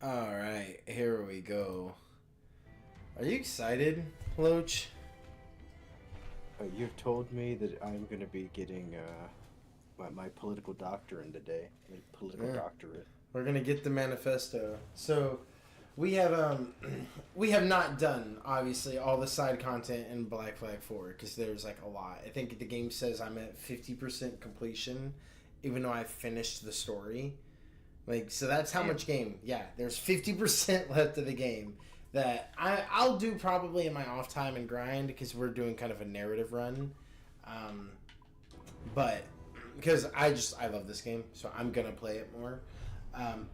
All right, here we go. Are you excited, Loach? You've told me that I'm going to be getting my political doctorate today. My political Yeah. doctorate. We're gonna get the manifesto. So we have we have not done obviously all the side content in Black Flag 4 because there's like a lot. I think the game says I'm at 50% completion, even though I finished the story. Like so that's how Damn. much game. Yeah, there's 50% left of the game that I'll do probably in my off time and grind because we're doing kind of a narrative run. Um, but because I love this game, so I'm gonna play it more.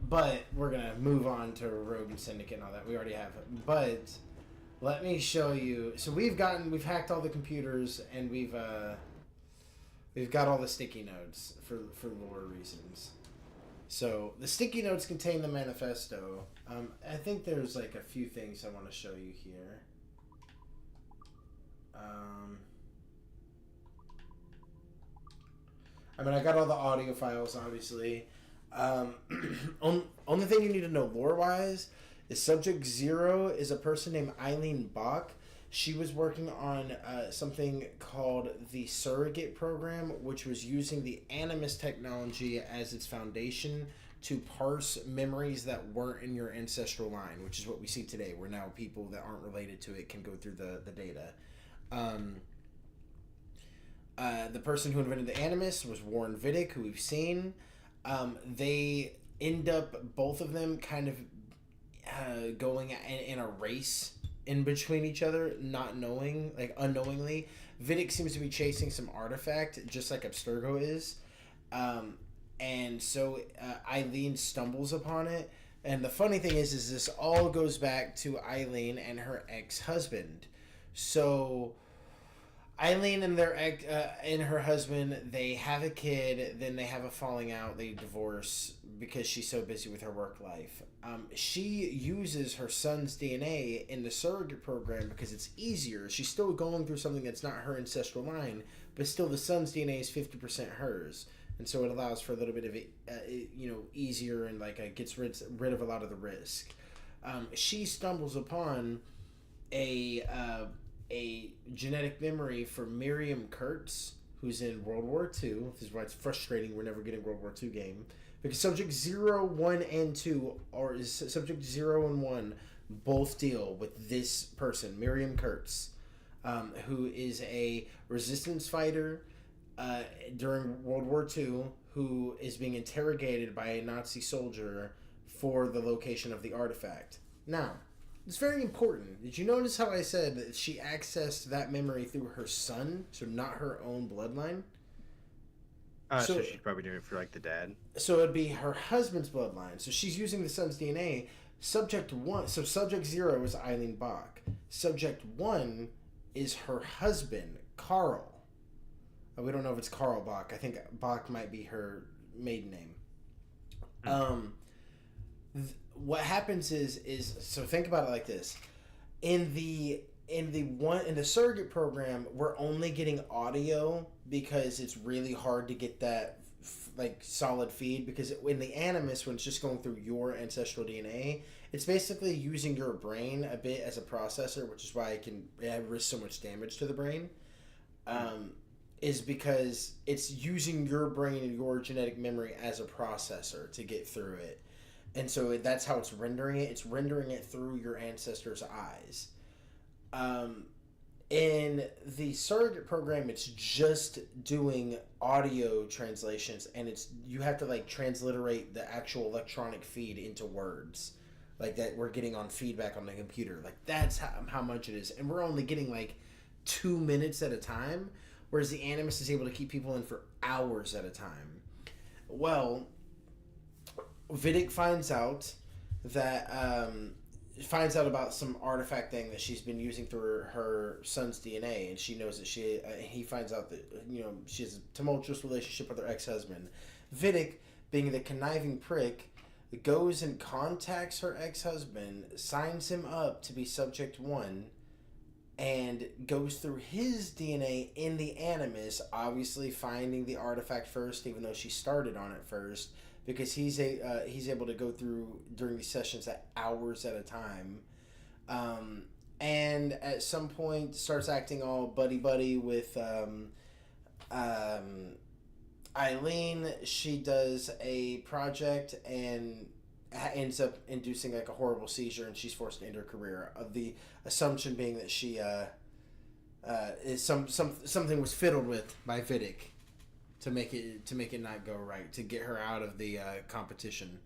But we're gonna move on to Rogue and Syndicate and all that. We already have it, but let me show you. So we've hacked all the computers and we've got all the sticky notes for lore reasons. So the sticky notes contain the manifesto. I think there's like a few things I want to show you here. I mean, I got all the audio files, obviously. Only thing you need to know lore-wise is Subject Zero is a person named Eileen Bach. She was working on something called the Surrogate Program, which was using the Animus technology as its foundation to parse memories that weren't in your ancestral line, which is what we see today, where now people that aren't related to it can go through the data. The person who invented the Animus was Warren Vidic, who we've seen. They end up, both of them, kind of going in a race in between each other, not knowing, like unknowingly. Vidic seems to be chasing some artifact, just like Abstergo is. And so Eileen stumbles upon it. And the funny thing is this all goes back to Eileen and her ex-husband. So Eileen and and her husband, they have a kid. Then they have a falling out. They divorce because she's so busy with her work life. She uses her son's DNA in the surrogate program because it's easier. She's still going through something that's not her ancestral line, but still the son's DNA is 50% hers, and so it allows for a little bit of easier and like gets rid of a lot of the risk. She stumbles upon a genetic memory for Miriam Kurtz, who's in World War II. This is why it's frustrating we're never getting World War II game. Because Subject 0, 1, and 2, or Subject 0 and 1, both deal with this person, Miriam Kurtz, who is a resistance fighter during World War II, who is being interrogated by a Nazi soldier for the location of the artifact. Now, it's very important. Did you notice how I said that she accessed that memory through her son, so not her own bloodline? So she's probably doing it for like the dad. So it'd be her husband's bloodline. So she's using the son's DNA. Subject 1, so Subject 0 is Eileen Bach. Subject 1 is her husband, Carl. We don't know if it's Carl Bach. I think Bach might be her maiden name. What happens is so think about it like this. In the surrogate program, we're only getting audio because it's really hard to get that like solid feed, because in the Animus, when it's just going through your ancestral DNA, it's basically using your brain a bit as a processor, which is why it risk so much damage to the brain. Is because it's using your brain and your genetic memory as a processor to get through it. And so that's how it's rendering it. It's rendering it through your ancestors' eyes. In the surrogate program, it's just doing audio translations, and you have to like transliterate the actual electronic feed into words, like that we're getting on feedback on the computer. Like that's how much it is, and we're only getting like 2 minutes at a time, whereas the Animus is able to keep people in for hours at a time. Well, Vidic finds out about some artifact thing that she's been using through her son's DNA, and she knows that he finds out that she has a tumultuous relationship with her ex-husband. Vidic, being the conniving prick, goes and contacts her ex-husband, signs him up to be Subject 1, and goes through his DNA in the Animus, obviously finding the artifact first, even though she started on it first, because he's able to go through during these sessions at hours at a time, and at some point starts acting all buddy with Eileen. She does a project and ends up inducing like a horrible seizure, and she's forced to end her career. The assumption being that she is something was fiddled with by Vidic to make it not go right, to get her out of the competition.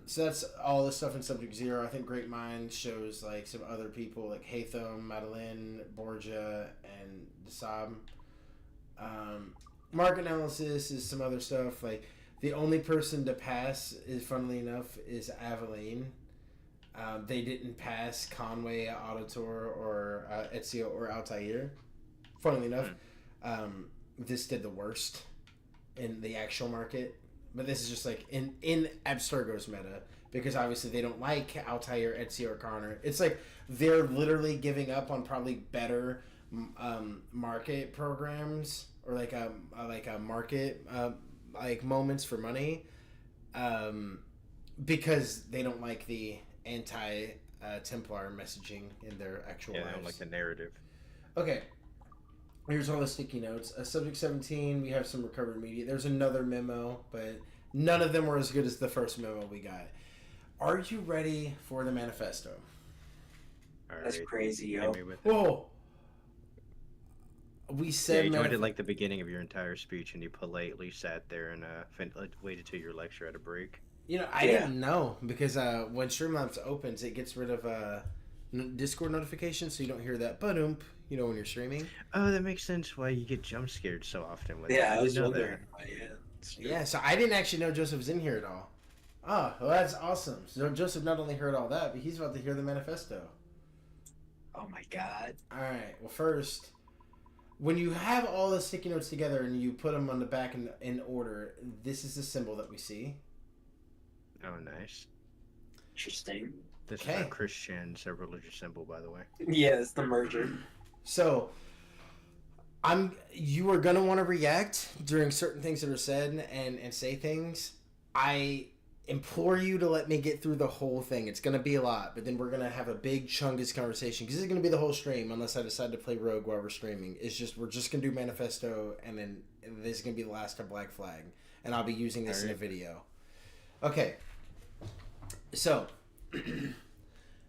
So that's all the stuff in Subject Zero. I think Great Minds shows like some other people like Hatham, Madeline, Borgia, and Desab. Market analysis is some other stuff. Like the only person to pass is, funnily enough, is Aveline. They didn't pass Conway, Auditor, or Ezio or Altair. Funnily enough, this did the worst in the actual market. But this is just like in Abstergo's meta, because obviously they don't like Altair, Ezio, or Connor. It's like they're literally giving up on probably better market programs, or like a market like moments for money, because they don't like the anti Templar messaging in their actual lives. They don't like the narrative. Okay. Here's all the sticky notes. Subject 17, we have some recovered media. There's another memo, but none of them were as good as the first memo we got. Are you ready for the manifesto? All That's right. crazy, yo. Whoa! We said you joined at like the beginning of your entire speech, and you politely sat there and waited till your lecture had a break. You know, I didn't know, because when Streamlabs opens, it gets rid of Discord notifications, so you don't hear that ba-doomp, when you're streaming. Oh, that makes sense why you get jump scared so often with I was know wondering. Yeah, so I didn't actually know Joseph was in here at all. Oh, well, that's awesome. So Joseph not only heard all that, but he's about to hear the manifesto. Oh my god. All right, well, first, when you have all the sticky notes together and you put them on the back in order, this is the symbol that we see. Oh, nice. Interesting. This is our Christian's religious symbol, by the way. Yeah, it's the merger. So, you are gonna want to react during certain things that are said and say things. I implore you to let me get through the whole thing. It's gonna be a lot, but then we're gonna have a big chunk of this conversation, because this is gonna be the whole stream, unless I decide to play Rogue while we're streaming. We're just gonna do manifesto, and then this is gonna be the last of Black Flag, and I'll be using this in a video. Okay. So,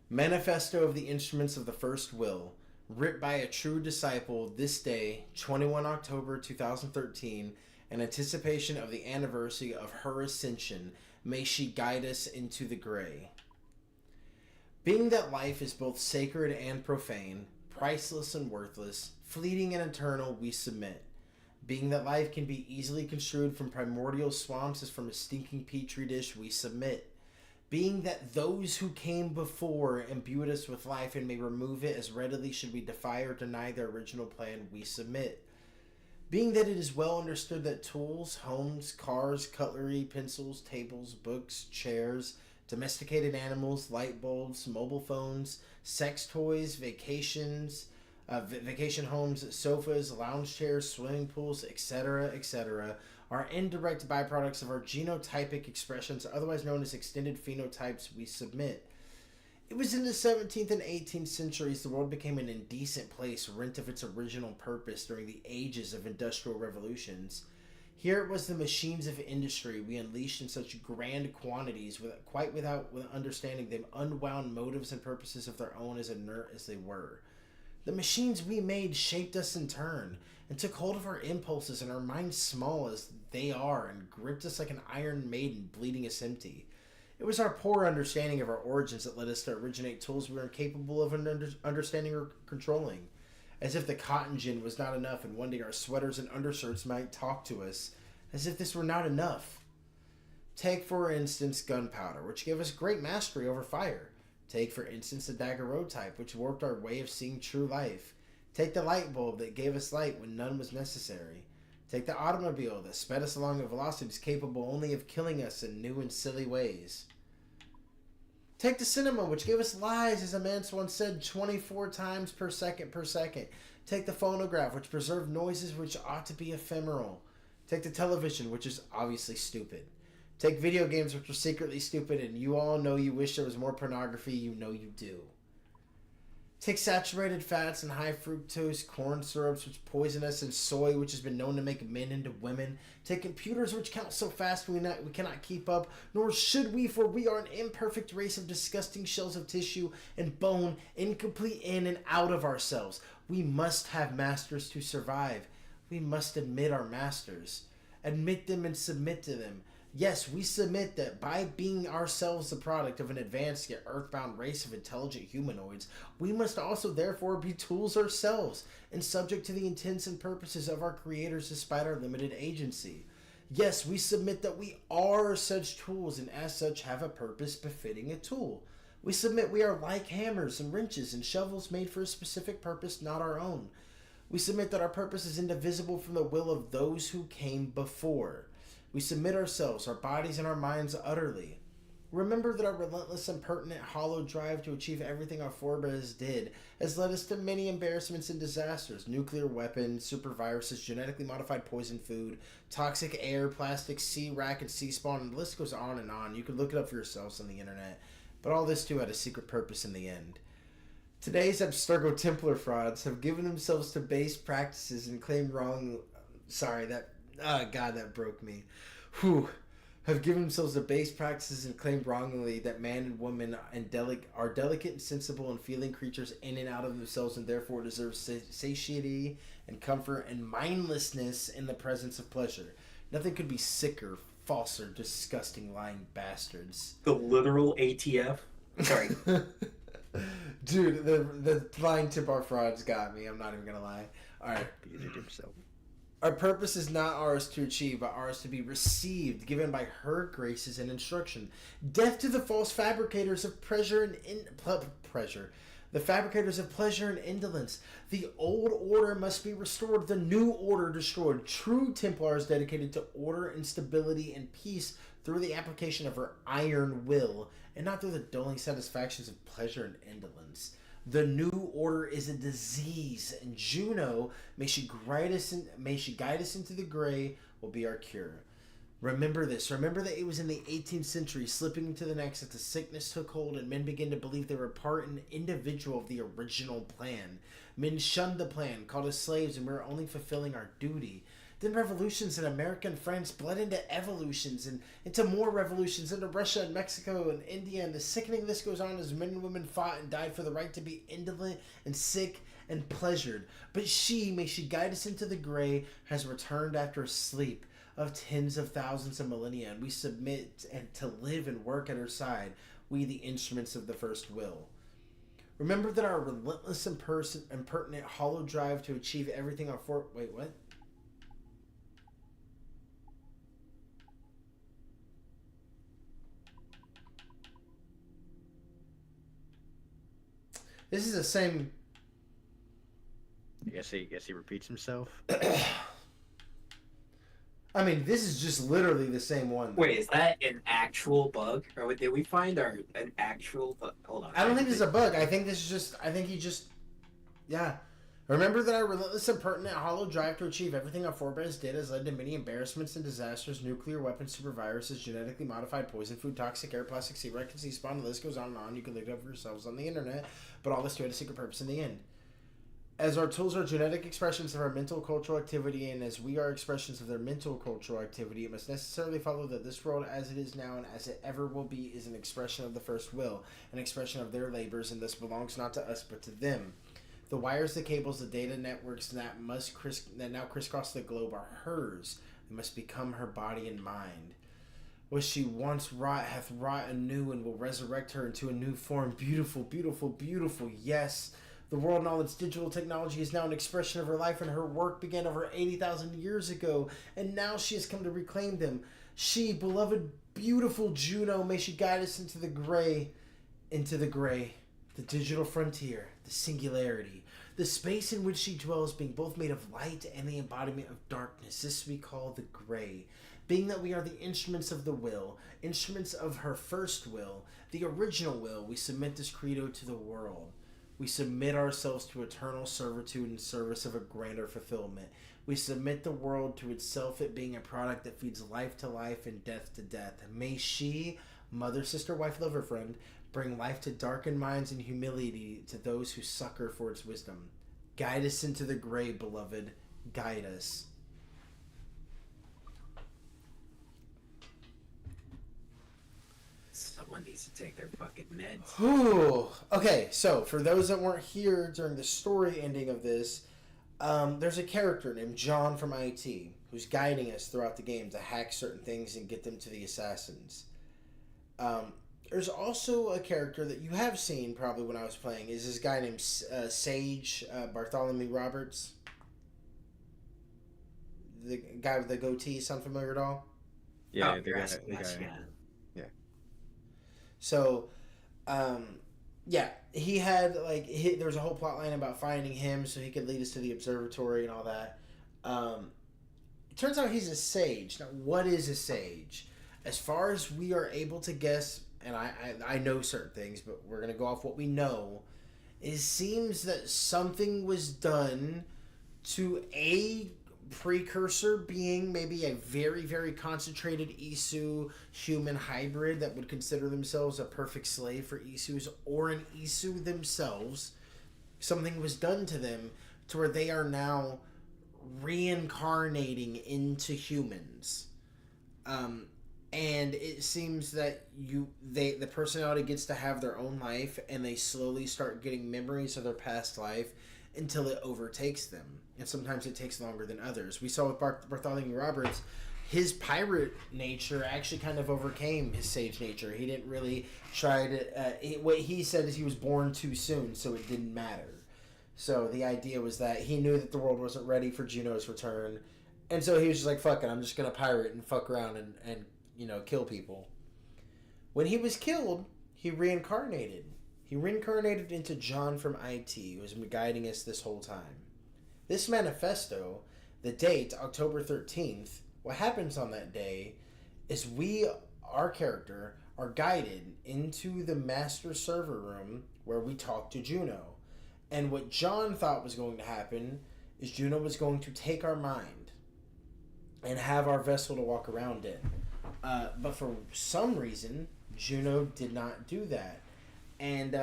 Manifesto of the Instruments of the First Will, writ by a true disciple this day, 21 October 2013, in anticipation of the anniversary of her ascension. May she guide us into the gray. Being that life is both sacred and profane, priceless and worthless, fleeting and eternal, we submit. Being that life can be easily construed from primordial swamps as from a stinking petri dish, we submit. Being that those who came before imbued us with life and may remove it as readily should we defy or deny their original plan, we submit. Being that it is well understood that tools, homes, cars, cutlery, pencils, tables, books, chairs, domesticated animals, light bulbs, mobile phones, sex toys, vacation homes, sofas, lounge chairs, swimming pools, etc., etc., are indirect byproducts of our genotypic expressions, otherwise known as extended phenotypes, we submit. It was in the 17th and 18th centuries the world became an indecent place, rent of its original purpose during the ages of industrial revolutions. Here it was the machines of industry we unleashed in such grand quantities, without understanding them, unwound motives and purposes of their own, as inert as they were. The machines we made shaped us in turn, and took hold of our impulses and our minds small as they are, and gripped us like an iron maiden, bleeding us empty. It was our poor understanding of our origins that led us to originate tools we were incapable of understanding or controlling. As if the cotton gin was not enough, and one day our sweaters and undershirts might talk to us, as if this were not enough. Take, for instance, gunpowder, which gave us great mastery over fire. Take, for instance, the daguerreotype, which warped our way of seeing true life. Take the light bulb that gave us light when none was necessary. Take the automobile that sped us along at velocities capable only of killing us in new and silly ways. Take the cinema, which gave us lies, as a man once said, 24 times per second per second. Take the phonograph, which preserved noises which ought to be ephemeral. Take the television, which is obviously stupid. Take video games, which are secretly stupid, and you all know you wish there was more pornography. You know you do. Take saturated fats and high fructose corn syrups, which poison us, and soy, which has been known to make men into women. Take computers, which count so fast we cannot keep up, nor should we, for we are an imperfect race of disgusting shells of tissue and bone, incomplete in and out of ourselves. We must have masters to survive. We must admit our masters. Admit them and submit to them. Yes, we submit that by being ourselves the product of an advanced yet earthbound race of intelligent humanoids, we must also therefore be tools ourselves and subject to the intents and purposes of our creators despite our limited agency. Yes, we submit that we are such tools and as such have a purpose befitting a tool. We submit we are like hammers and wrenches and shovels made for a specific purpose, not our own. We submit that our purpose is indivisible from the will of those who came before. We submit ourselves, our bodies, and our minds utterly. Remember that our relentless, impertinent, hollow drive to achieve everything our forebears did has led us to many embarrassments and disasters. Nuclear weapons, super viruses, genetically modified poison food, toxic air, plastic, sea rack, and sea spawn, and the list goes on and on. You can look it up for yourselves on the internet. But all this too had a secret purpose in the end. Today's Abstergo Templar frauds have given themselves to base practices and claim wrong... Sorry, that... Oh, God, that broke me. Have given themselves to base practices and claim wrongly that man and woman are delicate and sensible and feeling creatures in and out of themselves and therefore deserve satiety and comfort and mindlessness in the presence of pleasure. Nothing could be sicker, falser, disgusting, lying bastards. The literal ATF? Sorry. Dude, the lying Templar frauds got me. I'm not even gonna lie. Alright. Beat himself. Our purpose is not ours to achieve, but ours to be received, given by her graces and instruction. Death to the false fabricators of pleasure the fabricators of pleasure and indolence. The old order must be restored, the new order destroyed. True Templars dedicated to order and stability and peace through the application of her iron will, and not through the dulling satisfactions of pleasure and indolence. The new order is a disease, and Juno, may she guide us into the gray, will be our cure. Remember this. Remember that it was in the 18th century, slipping into the next, that the sickness took hold, and men began to believe they were part and individual of the original plan. Men shunned the plan, called us slaves, and we were only fulfilling our duty. Then revolutions in America and France bled into evolutions and into more revolutions into Russia and Mexico and India, and the sickening list goes on as men and women fought and died for the right to be indolent and sick and pleasured. But she, may she guide us into the gray, has returned after a sleep of tens of thousands of millennia, and we submit and to live and work at her side, we the instruments of the first will. Remember that our relentless, impertinent, hollow drive to achieve everything Wait, what? This is the same... I guess he repeats himself. I mean, this is just literally the same one. Wait, is that an actual bug? Or did we find an actual bug? Hold on. I don't think this is a bug. I think this is just... I think he just... Yeah. Remember that our relentless, impertinent, hollow drive to achieve everything our forebears did has led to many embarrassments and disasters, nuclear weapons, super viruses, genetically modified poison food, toxic air, plastic, sea wreck, and sea spawn. The list goes on and on. You can look it up for yourselves on the internet. But all this to had a secret purpose in the end. As our tools are genetic expressions of our mental cultural activity, and as we are expressions of their mental cultural activity, it must necessarily follow that this world as it is now and as it ever will be is an expression of the first will, an expression of their labors, and this belongs not to us but to them. The wires, the cables, the data networks that now crisscross the globe are hers. They must become her body and mind. What she once wrought hath wrought anew and will resurrect her into a new form. Beautiful, beautiful, beautiful. Yes, the world and all its digital technology is now an expression of her life, and her work began over 80,000 years ago, and now she has come to reclaim them. She, beloved, beautiful Juno, may she guide us into the gray, the digital frontier, the singularity, the space in which she dwells, being both made of light and the embodiment of darkness. This we call the gray. Being that we are the instruments of the will, instruments of her first will, the original will, we submit this credo to the world. We submit ourselves to eternal servitude and service of a grander fulfillment. We submit the world to itself, it being a product that feeds life to life and death to death. May she, mother, sister, wife, lover, friend, bring life to darkened minds and humility to those who succor for its wisdom. Guide us into the gray, beloved. Guide us. Someone needs to take their fucking meds. Whew. Okay, so for those that weren't here during the story ending of this, there's a character named John from IT who's guiding us throughout the game to hack certain things and get them to the assassins. There's also a character that you have seen probably when I was playing, is this guy named Sage Bartholomew Roberts. The guy with the goatee, sound familiar at all? Yeah, Oh, the guy. yeah. So, yeah, he had there was a whole plot line about finding him so he could lead us to the observatory and all that. It turns out he's a sage. Now, what is a sage? As far as we are able to guess, and I know certain things, but we're gonna go off what we know. It seems that something was done to a precursor being maybe a very, very concentrated Isu human hybrid that would consider themselves a perfect slave for Isus, or an Isu themselves. Something was done to them to where they are now reincarnating into humans. And it seems that the personality gets to have their own life, and they slowly start getting memories of their past life until it overtakes them. And sometimes it takes longer than others. We saw with Bartholomew Roberts, his pirate nature actually kind of overcame his sage nature. He didn't really try to... what he said is he was born too soon, so it didn't matter. So the idea was that he knew that the world wasn't ready for Juno's return, and so he was just like, fuck it, I'm just going to pirate and fuck around and kill people. When he was killed, he reincarnated. He reincarnated into John from IT, who has been guiding us this whole time. This manifesto, the date, October 13th, what happens on that day is our character, are guided into the master server room where we talk to Juno. And what John thought was going to happen is Juno was going to take our mind and have our vessel to walk around in. But for some reason, Juno did not do that. And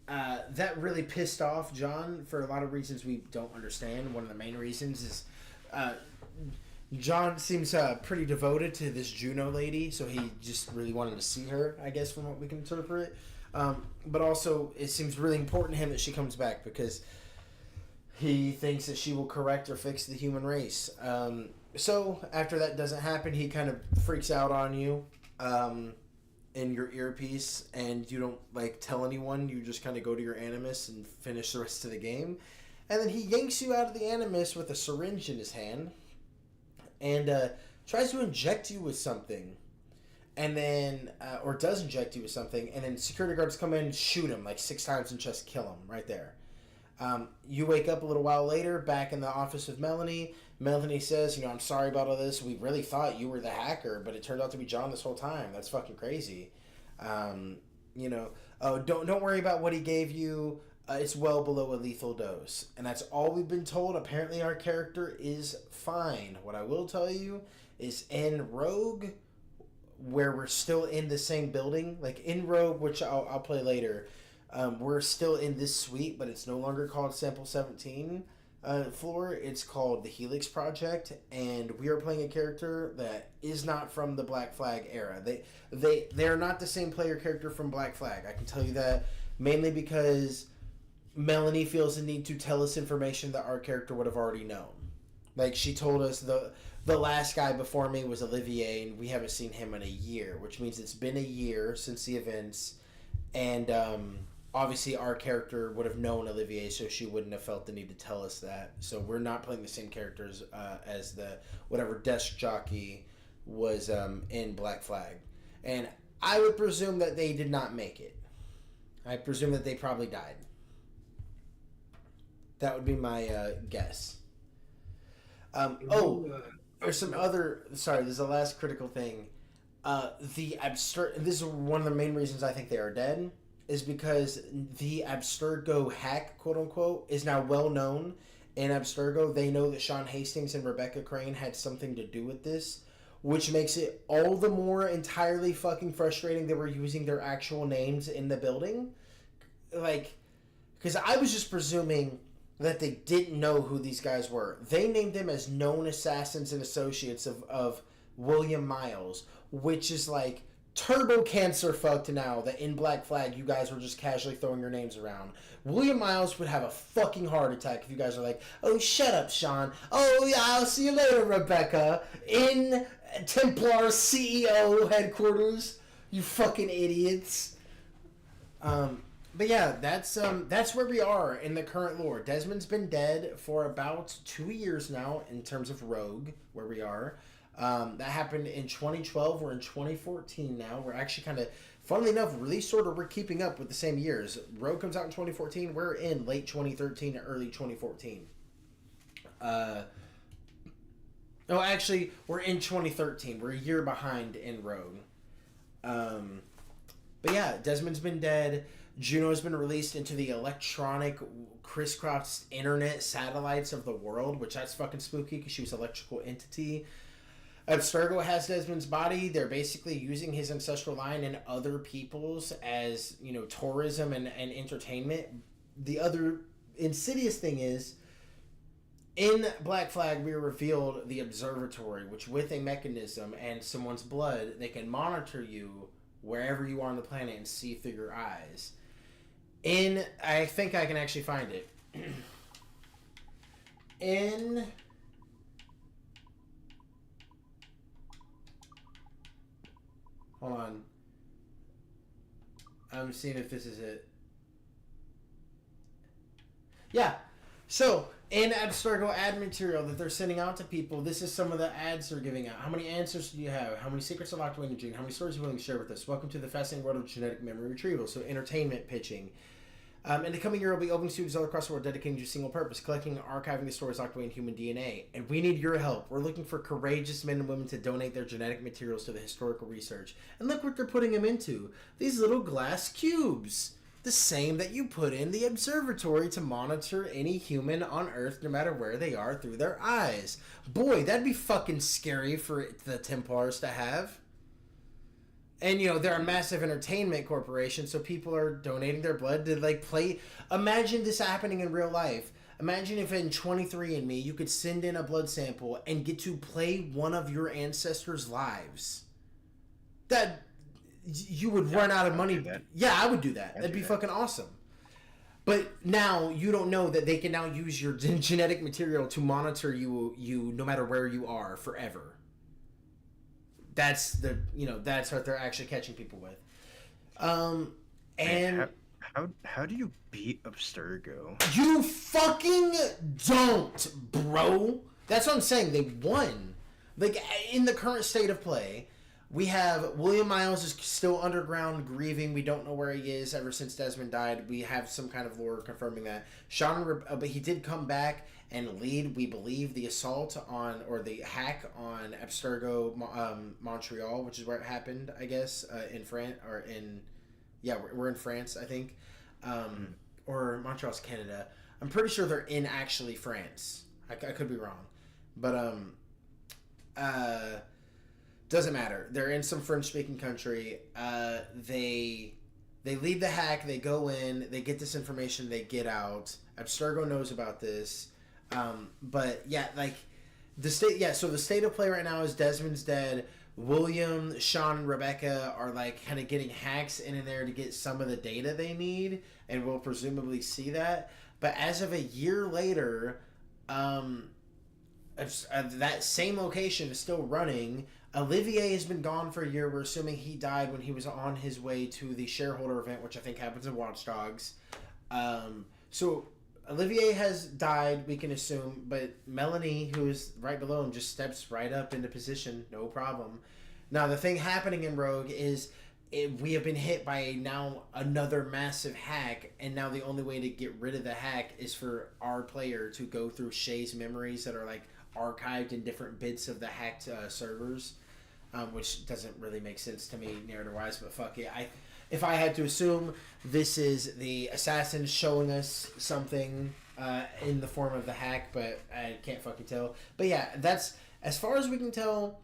that really pissed off John for a lot of reasons we don't understand. One of the main reasons is John seems pretty devoted to this Juno lady, so he just really wanted to see her, I guess, from what we can interpret. But also, it seems really important to him that she comes back because he thinks that she will correct or fix the human race. So after that doesn't happen, he kind of freaks out on you in your earpiece, and you don't tell anyone. You just kind of go to your Animus and finish the rest of the game. And then he yanks you out of the Animus with a syringe in his hand and tries to inject you with something. And then, or does inject you with something, and then security guards come in and shoot him 6 times and just kill him right there. You wake up a little while later, back in the office with Melanie. Melanie says, I'm sorry about all this. We really thought you were the hacker, but it turned out to be John this whole time. That's fucking crazy. Don't worry about what he gave you. It's well below a lethal dose. And that's all we've been told. Apparently our character is fine. What I will tell you is in Rogue, where we're still in the same building, in Rogue, which I'll play later, we're still in this suite, but it's no longer called Sample 17 floor. It's called the Helix Project, and we are playing a character that is not from the Black Flag era. They're not the same player character from Black Flag. I can tell you that, mainly because Melanie feels the need to tell us information that our character would have already known. She told us the last guy before me was Olivier, and we haven't seen him in a year, which means it's been a year since the events, and obviously our character would have known Olivier, so she wouldn't have felt the need to tell us that. So we're not playing the same characters as the whatever desk jockey was in Black Flag. And I would presume that they did not make it. I presume that they probably died. That would be my guess. There's some other... Sorry, there's the last critical thing. The absurd... This is one of the main reasons I think they are dead, is because the Abstergo hack, quote-unquote, is now well known, in Abstergo. They know that Sean Hastings and Rebecca Crane had something to do with this, which makes it all the more entirely fucking frustrating they were using their actual names in the building. Like, because I was just presuming that they didn't know who these guys were. They named them as known assassins and associates of William Miles, which is like turbo cancer fucked now that in Black Flag you guys were just casually throwing your names around. William Miles would have a fucking heart attack if you guys are like, oh, shut up, Sean. Oh, yeah, I'll see you later, Rebecca. In Templar CEO headquarters. You fucking idiots. But yeah, that's where we are in the current lore. Desmond's been dead for about 2 years now in terms of Rogue, where we are. That happened in 2012. We're in 2014 now. We're actually kind of, funnily enough, really sort of we're keeping up with the same years. Rogue comes out in 2014. We're in late 2013 to early 2014. No, actually, we're in 2013. We're a year behind in Rogue. But yeah, Desmond's been dead. Juno's been released into the electronic crisscrossed internet satellites of the world, which that's fucking spooky because she was an electrical entity. Abstergo has Desmond's body. They're basically using his ancestral line and other people's as, you know, tourism and entertainment. The other insidious thing is, in Black Flag, we revealed the observatory, which with a mechanism and someone's blood, they can monitor you wherever you are on the planet and see through your eyes. I think I can actually find it. Hold on. I'm seeing if this is it. Yeah. So, in Abstergo ad material that they're sending out to people, this is some of the ads they're giving out. How many answers do you have? How many secrets are locked away in your gene? How many stories are you willing to share with us? Welcome to the fascinating world of genetic memory retrieval. So, entertainment pitching. In the coming year, we'll be opening studios all across the world dedicated to a single purpose, collecting and archiving the stories locked away in human DNA. And we need your help. We're looking for courageous men and women to donate their genetic materials to the historical research. And look what they're putting them into. These little glass cubes. The same that you put in the observatory to monitor any human on Earth, no matter where they are, through their eyes. Boy, that'd be fucking scary for the Templars to have. And, you know, they're a massive entertainment corporation, so people are donating their blood to, like, play. Imagine this happening in real life. Imagine if in 23andMe you could send in a blood sample and get to play one of your ancestors' lives. That, you would run out of money. Yeah, I would do that. That'd be fucking awesome. But now you don't know that they can now use your genetic material to monitor you no matter where you are forever. That's that's what they're actually catching people with. And how do you beat Abstergo? You fucking don't, bro. That's what I'm saying. They won. Like, in the current state of play, we have William Miles is still underground grieving. We don't know where he is ever since Desmond died. We have some kind of lore confirming that. But he did come back and lead, we believe, the assault on, or the hack on Abstergo, Montreal, which is where it happened, I guess, in France, or in, yeah, we're in France, I think, or Montreal's Canada. I'm pretty sure they're in actually France. I could be wrong, but doesn't matter. They're in some French-speaking country. They lead the hack. They go in. They get this information. They get out. Abstergo knows about this. But yeah, like the state. Yeah, so the state of play right now is Desmond's dead. William, Sean, and Rebecca are like kind of getting hacks in there to get some of the data they need, and we'll presumably see that. But as of a year later, that same location is still running. Olivier has been gone for a year. We're assuming he died when he was on his way to the shareholder event, which I think happens in Watch Dogs. So Olivier has died, we can assume, but Melanie, who is right below him, just steps right up into position, no problem. Now, the thing happening in Rogue is we have been hit by now another massive hack, and now the only way to get rid of the hack is for our player to go through Shay's memories that are like archived in different bits of the hacked servers, which doesn't really make sense to me narrative-wise, but fuck it. If I had to assume, this is the assassins showing us something in the form of the hack, but I can't fucking tell. But yeah, that's as far as we can tell.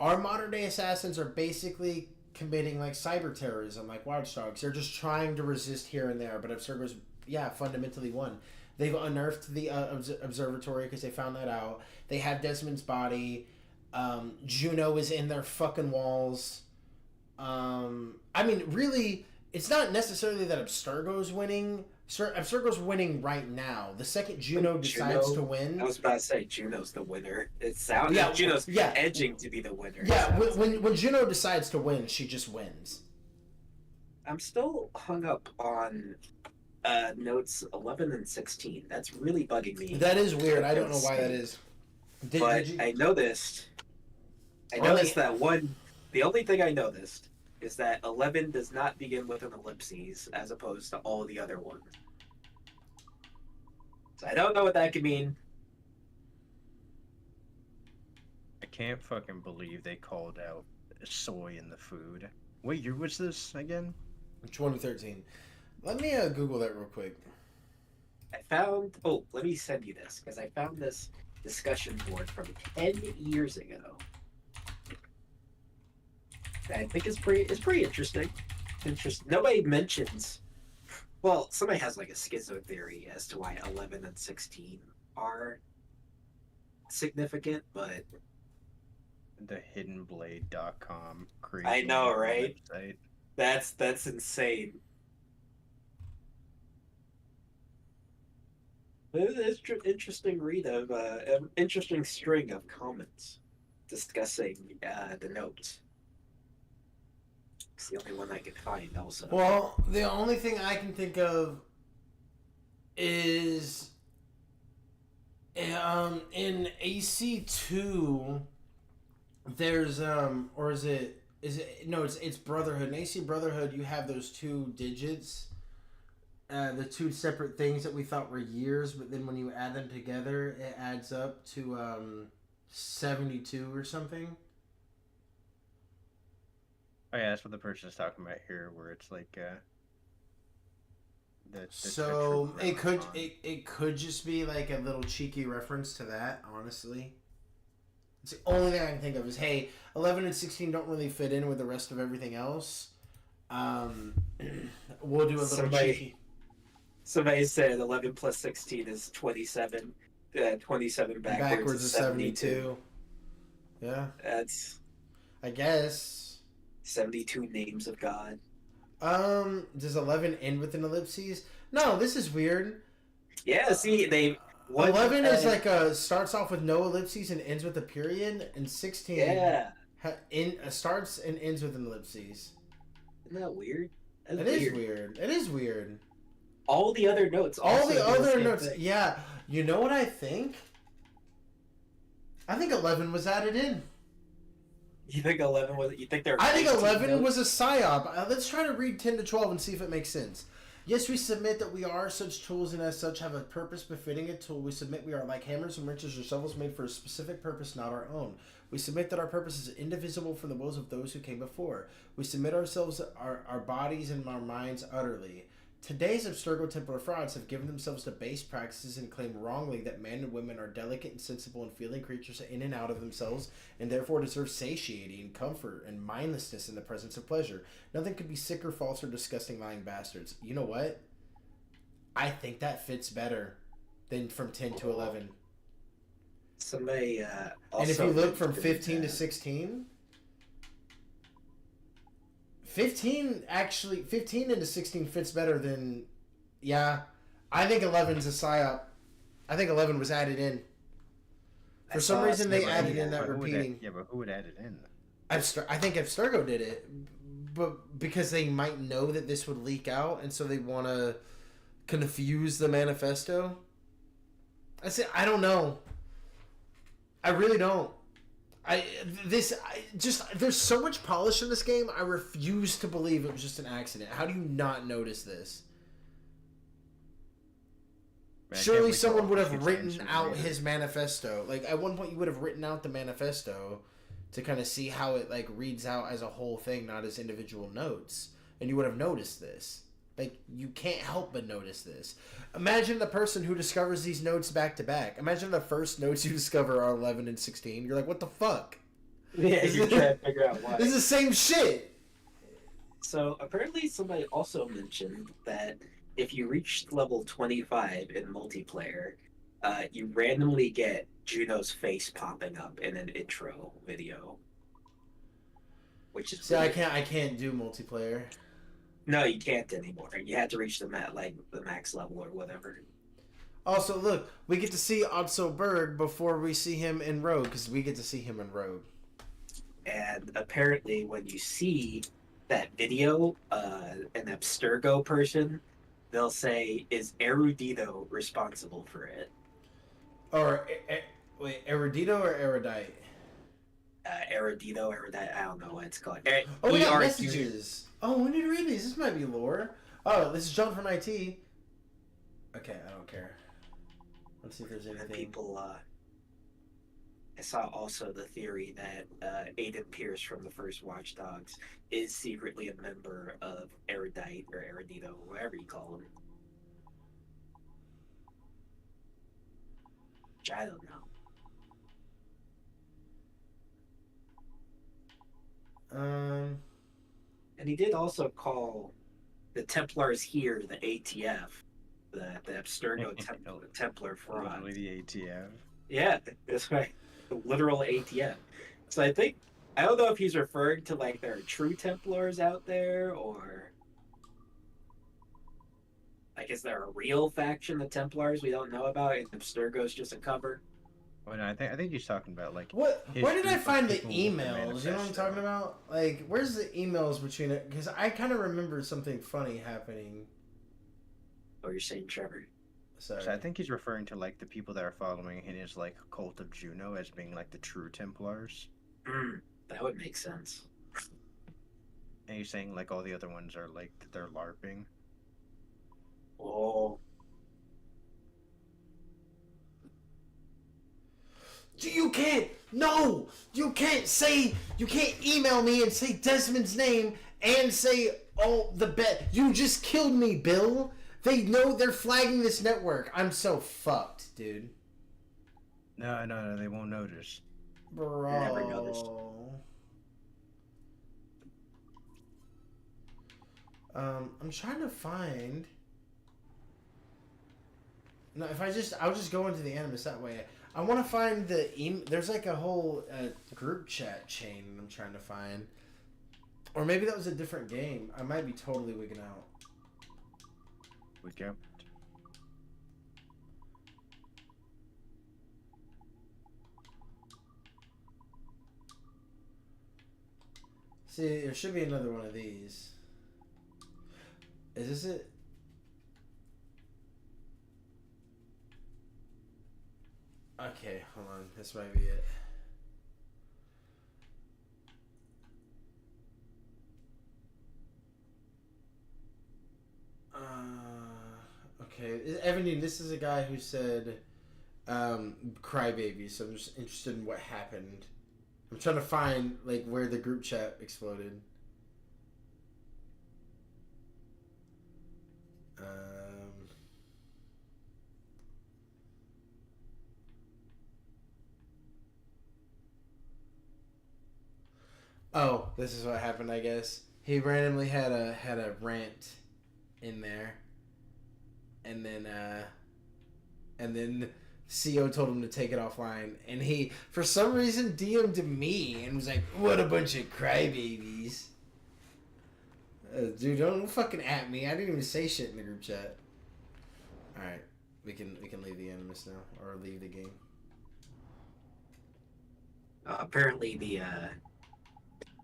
Our modern day assassins are basically committing like cyber terrorism, like Watch Dogs. They're just trying to resist here and there, but Abstergo's fundamentally won. They've unearthed the observatory because they found that out. They have Desmond's body. Juno is in their fucking walls. I mean, really, it's not necessarily that Abstergo's winning. Abstergo's winning right now. The second Juno decides to win, I was about to say Juno's the winner. It sounds Juno's edging to be the winner. Yeah, when Juno decides to win, she just wins. I'm still hung up on notes 11 and 16. That's really bugging me. That is weird. I don't know why that is. Did you... I noticed that one. The only thing I noticed is that 11 does not begin with an ellipses as opposed to all the other ones. So I don't know what that could mean. I can't fucking believe they called out soy in the food. What year was this again? 2013. Let me Google that real quick. I found... Oh, let me send you this, because I found this discussion board from 10 years ago. I think it's pretty interesting. Nobody mentions. Well, somebody has like a schizo theory as to why 11 and 16 are significant, but The hiddenblade.com crazy. I know, right? Website. That's insane. It's an interesting read of an interesting string of comments discussing the notes. It's the only one I could find also. Well, the only thing I can think of is in AC2 there's or is it no, it's Brotherhood. In AC Brotherhood you have those two digits, the two separate things that we thought were years, but then when you add them together it adds up to 72 or something. Oh yeah, that's what the person's talking about here, where it's like so it could just be like a little cheeky reference to that, honestly. It's the only thing I can think of is, hey, 11 and 16 don't really fit in with the rest of everything else. We'll do a little cheeky. Somebody said 11 plus 16 is 27. 27 backwards is 72. Yeah. That's... I guess... 72 names of God. Does 11 end with an ellipses? No, this is weird. Yeah, see, 11 is like starts off with no ellipses and ends with a period, and 16 starts and ends with an ellipses. Isn't that weird? It is weird. It is weird. All the other notes. Yeah. You know what I think? I think 11 was added in. You think 11 was? You think there? I think 11 was a psyop. Let's try to read 10 to 12 and see if it makes sense. Yes, we submit that we are such tools and as such have a purpose befitting a tool. We submit we are like hammers and wrenches or shovels made for a specific purpose, not our own. We submit that our purpose is indivisible from the wills of those who came before. We submit ourselves, our bodies and our minds utterly. Today's Abstergo Templar frauds have given themselves to base practices and claim wrongly that men and women are delicate and sensible and feeling creatures in and out of themselves and therefore deserve satiety and comfort and mindlessness in the presence of pleasure. Nothing could be sicker, false, or disgusting lying bastards. You know what? I think that fits better than from 10 to 11. Somebody and if you look from 15 to 16... 15 into 16 fits better than... Yeah. I think 11's a psyop. I think 11 was added in. For some reason, they added in that repeating. But who would add it in? I think Abstergo did it. But because they might know that this would leak out, and so they want to confuse the manifesto. I don't know. I really don't. There's so much polish in this game. I refuse to believe it was just an accident. How do you not notice this? Surely someone would have written out his manifesto. Like at one point, you would have written out the manifesto to kind of see how it like reads out as a whole thing, not as individual notes, and you would have noticed this. Like, you can't help but notice this. Imagine the person who discovers these notes back to back. Imagine the first notes you discover are 11 and 16. You're like, what the fuck? Yeah, you're trying to figure out why. This is the same shit. So apparently somebody also mentioned that if you reach level 25 in multiplayer, you randomly get Juno's face popping up in an intro video. Which is See, weird. I can't do multiplayer. No, you can't anymore. You had to reach the max level or whatever. Also, look, we get to see Otso Berg before we see him in Rogue, because we get to see him in Rogue. And apparently, when you see that video, an Abstergo person, they'll say, "Is Erudito responsible for it?" Or, wait, Erudito or Erudite? Erudito, Erudite, I don't know what it's called. Oh, we got ERU. messages. Oh, we need to read these. This might be lore. Oh, this is John from IT. Okay, I don't care. Let's see if there's anything. People, I saw also the theory that Aiden Pierce from the first Watch Dogs is secretly a member of Erudite or Erudito, whatever you call him. Which I don't know. And he did also call the Templars here the ATF, the Abstergo Templar fraud. Literally the ATF. Yeah, that's right. The literal ATF. So I don't know if he's referring to like there are true Templars out there, or like is there a real faction, the Templars, we don't know about, and Abstergo's just a cover? Well, no, I think he's talking about like. What? Where did I history from find the people with the emails? You know what I'm manifesto. talking about? Like, where's the emails between it? Because I kind of remember something funny happening. Oh, you're saying Trevor? Sorry. So I think he's referring to like the people that are following in his like cult of Juno as being like the true Templars, That would make sense. and he's saying like all the other ones are like they're LARPing. Oh, You can't. No, you can't say. You can't email me and say Desmond's name and say, "Oh, the bet." You just killed me, Bill. They know they're flagging this network. I'm so fucked, dude. No, they won't notice. Bro. never noticed. I'm trying to find. No, if I'll just go into the Animus that way. I want to find there's like a whole group chat chain I'm trying to find. Or maybe that was a different game. I might be totally wigging out. We go. See, there should be another one of these. Is this it? Okay, hold on. This might be it. Okay. Evan, this is a guy who said crybaby, so I'm just interested in what happened. I'm trying to find like where the group chat exploded. Oh, this is what happened, I guess. He randomly had a rant in there. And then CO told him to take it offline, and he for some reason DM'd me and was like, "What a bunch of crybabies." Dude, don't fucking at me. I didn't even say shit in the group chat. All right, we can leave the Animus now, or leave the game. Apparently,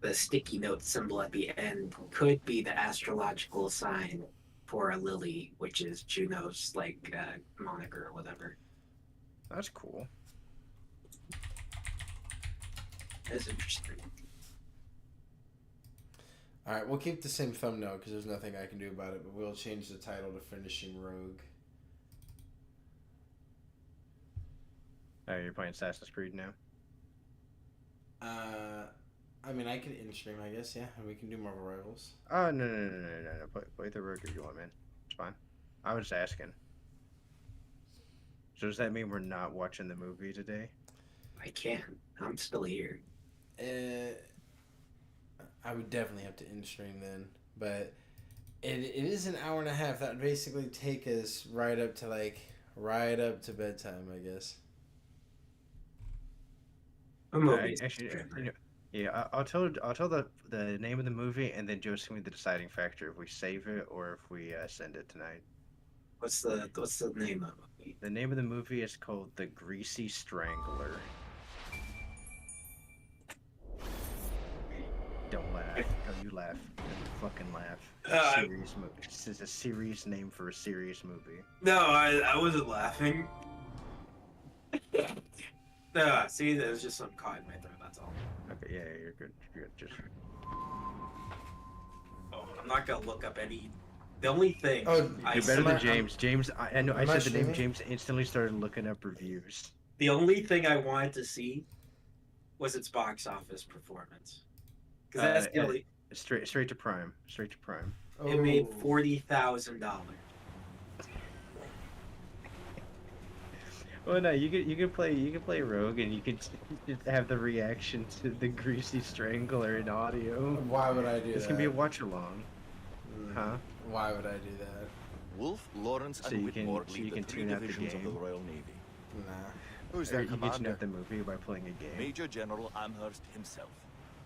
the sticky note symbol at the end could be the astrological sign for a lily, which is Juno's like moniker or whatever. That's cool. That's interesting. All right, we'll keep the same thumbnail because there's nothing I can do about it, but we'll change the title to Finishing Rogue. Oh, you're playing Assassin's Creed now? I mean, I could in stream, I guess. Yeah, and we can do Marvel Rivals. Oh no! Play the Rogue if you want, man. It's fine. I was asking. So does that mean we're not watching the movie today? I can't. I'm still here. I would definitely have to end stream then, but it is an hour and a half. That would basically take us right up to bedtime, I guess. Actually, yeah, I'll tell the name of the movie, and then Joe's gonna be the deciding factor if we save it or if we send it tonight. What's the name of it? The name of the movie is called The Greasy Strangler. Don't laugh. Don't you laugh. Don't fucking laugh. Serious movie. This is a serious name for a serious movie. No, I wasn't laughing. No, see, there was just some caught in my throat, that's all. Okay, yeah, you're good. You're good. Just I'm not gonna look up any. The only thing. Oh, you're better than James. James, I know. I Am I said the name. streaming? James instantly started looking up reviews. The only thing I wanted to see was its box office performance. Because that's the only. Straight to Prime. Straight to Prime. It made Oh. $40,000. Well, no, you can play Rogue, and you can just have the reaction to the Greasy Strangler in audio. Why would I do This that? can be a watch along, Mm. huh? Why would I do that? Wolf, Lawrence, So and you can- Whitmore so lead you the can three tune out the divisions of the game. Royal Navy. Nah. Who's Or their you get to know commander? the movie by playing a game. Major General Amherst himself,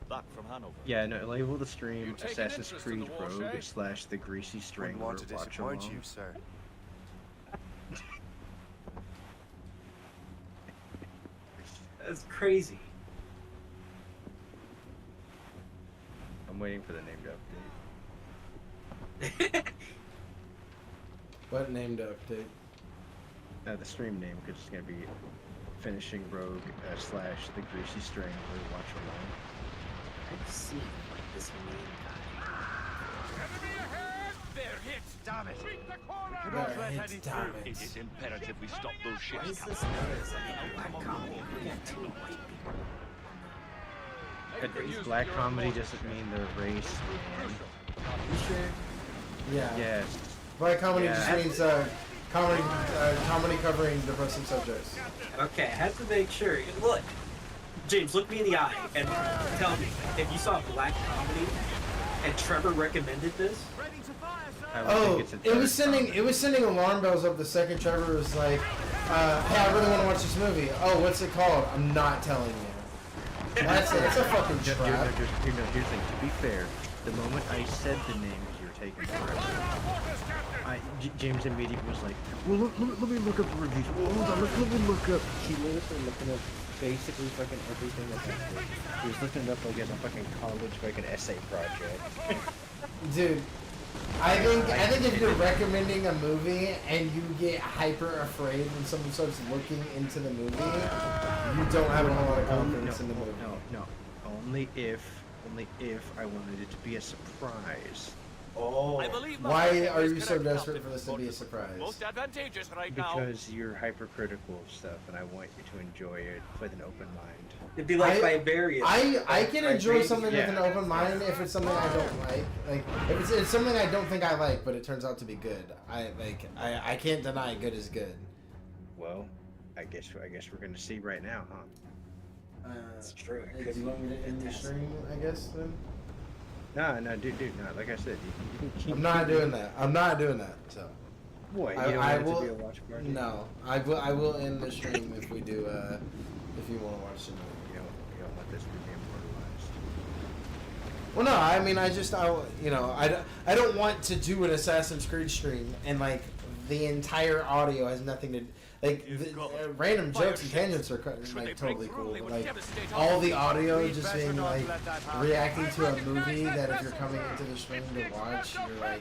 back from Hanover. Yeah, no, label the stream You take an Assassin's interest in Creed the war, Rogue Shay? / the Greasy Wouldn't Strangler want to watch disappoint along. you, sir. That's crazy. I'm waiting for the name to update. What name to update? The stream name, because it's gonna be finishing Rogue / the Greasy Strangler watch along. I've seen this main Enemy ahead! They're hit! Damn it! Sweep the corner! Right, damn it. It is imperative we stop those guy. ships. Why is this known as like a black comedy? We got two white people. Black comedy doesn't mean they're race. You sure? Yeah. Yes. Black comedy Yeah. just means comedy covering depressing subjects. Okay, I have to make sure. Look, James, look me in the eye and tell me if you saw black comedy and Trevor recommended this. I would Oh, think it's a it was dark sending comedy. it was sending alarm bells up the second Trevor was like, "Hey, I really want to watch this movie. Oh, what's it called? I'm not telling you." That's a fucking Here's trap. the thing. To be fair, the moment I said the name, you were taking forever. James immediately was like, "Well, let me look up the reviews. Hold on, let me look up." He literally started looking up basically fucking everything about it. He was looking it up like as a fucking college fucking essay project. Dude, I think if you're recommending a movie and you get hyper afraid when someone starts looking into the movie, you don't have a whole lot of confidence in the movie. No. Only if I wanted it to be a surprise. Oh, I believe my Why thinking are is you so correct, desperate Captain. for this to be a surprise? Most advantageous right now. Because you're hypercritical of stuff, and I want you to enjoy it with an open mind. it'd be like I- Vibarium. I can enjoy something with an Yeah. open mind if it's something I don't like. Like if it's something I don't think I like, but it turns out to be good. I can't deny good is good. Well, I guess we're gonna see right now, huh? That's true. Do you want me to end the stream? I guess then. No, dude, no. Like I said, you can keep. I'm not doing that. I'm not doing that. So What? You I- don't I want it will- to be a watch party? no, I will end the stream if we do. If you want to watch the movie. You don't want this to be immortalized. Well, no, I mean, I don't want to do an Assassin's Creed stream and like the entire audio has nothing to like random jokes and tangents are like totally cool. Like all the audio just being like reacting to a movie that if you're coming into the stream to watch, you're like,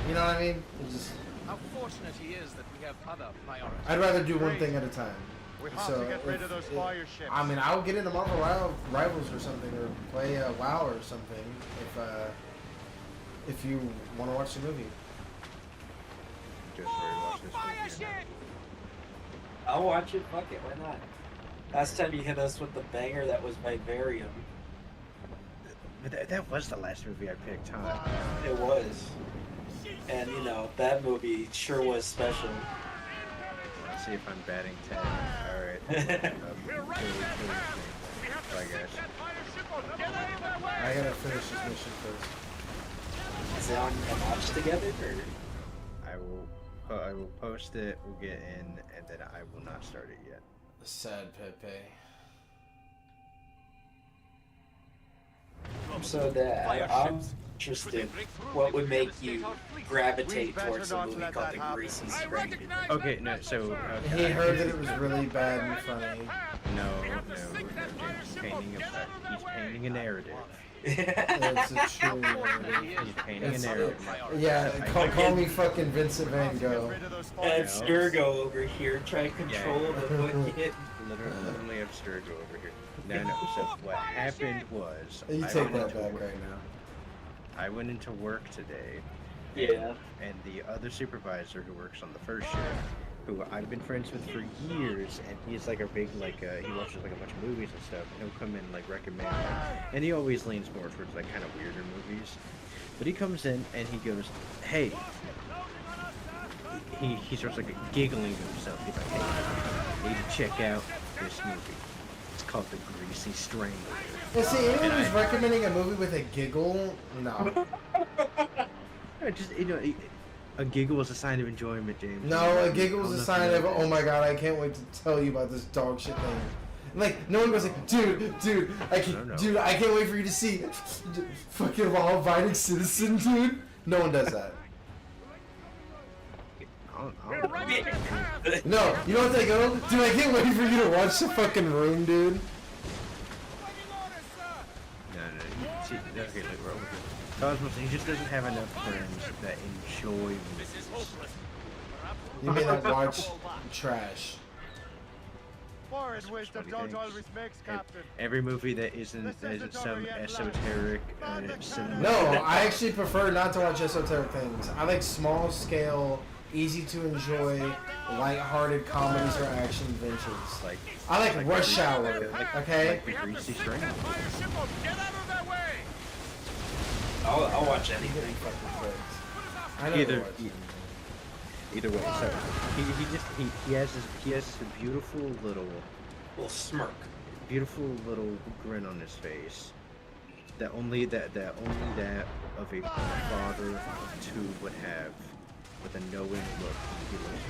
you know what I mean? It's just How fortunate he is that we have other priorities. I'd rather do one thing at a time. We have So to get rid if- of those if- fire ships. I mean, I'll get into Marvel Rivals or something, or play WoW or something if you want to watch the movie. Just watch this movie. I'll watch it. Fuck it. Why not? Last time you hit us with the banger, that was Vibarium. But that was the last movie I picked, huh? It was. and you know that movie sure was special. Let's see if I'm batting 10. Alright. We're right there, Pam. We have to I sink guess. that fire ship or get out of their way. I gotta finish this mission first. Is it on a watch together or? I will post it, we'll get in, and then I will not start it yet. Sad Pepe. So that I'm interested. What would make you gravitate towards a movie called The Greasy I String? recognize Okay, no, so He heard that it was really bad and funny. No, We have to no, sink that fire he's ship or painting get out of their he's way. painting a narrative. It's a true narrative. He's painting a It's- narrative. Yeah, call me fucking Vincent Van Gogh. And Sturgo over here trying to control the bucket. Literally have Sturgo over here. No, so what happened was You I take went that into back work- right now. I went into work today, Yeah. and the other supervisor who works on the first shift, who I've been friends with for years, and he's like a big he watches like a bunch of movies and stuff. And he'll come in and like recommend, and he always leans more towards like kind of weirder movies. But he comes in and he goes, "Hey," he starts like giggling to himself. He's like, "Hey, you need to check out this movie. It's called The Greasy Strangler." Yeah, see, anyone And who's I- recommending a movie with a giggle, no. Just a giggle is a sign of enjoyment, James. No, a giggle is I'll a not sign do of, that. oh my god, I can't wait to tell you about this dog shit thing. Like, no one goes like, dude, I can't wait for you to see fucking law-abiding citizen, dude. No one does that. We're right there, Pam. No, you know what they go? Dude, I can't wait for you to watch The fucking Room, dude. No, see, okay, look, we're over here. Cosmos, he just doesn't have enough friends that enjoy movies. You may not watch trash. Foreign wisdom don't always make captain. Every movie that isn't some esoteric cinema. No, I actually prefer not to watch esoteric things. I like small-scale, easy to enjoy, light-hearted comedies or action adventures. Like, I like Rush Hour, okay? like The Greasy Strangler. Fire ship or get out of their way. I'll watch anything. I know Either, what. either way, so he has this beautiful little grin on his face that only that of a father of two would have, with a knowing look when he looks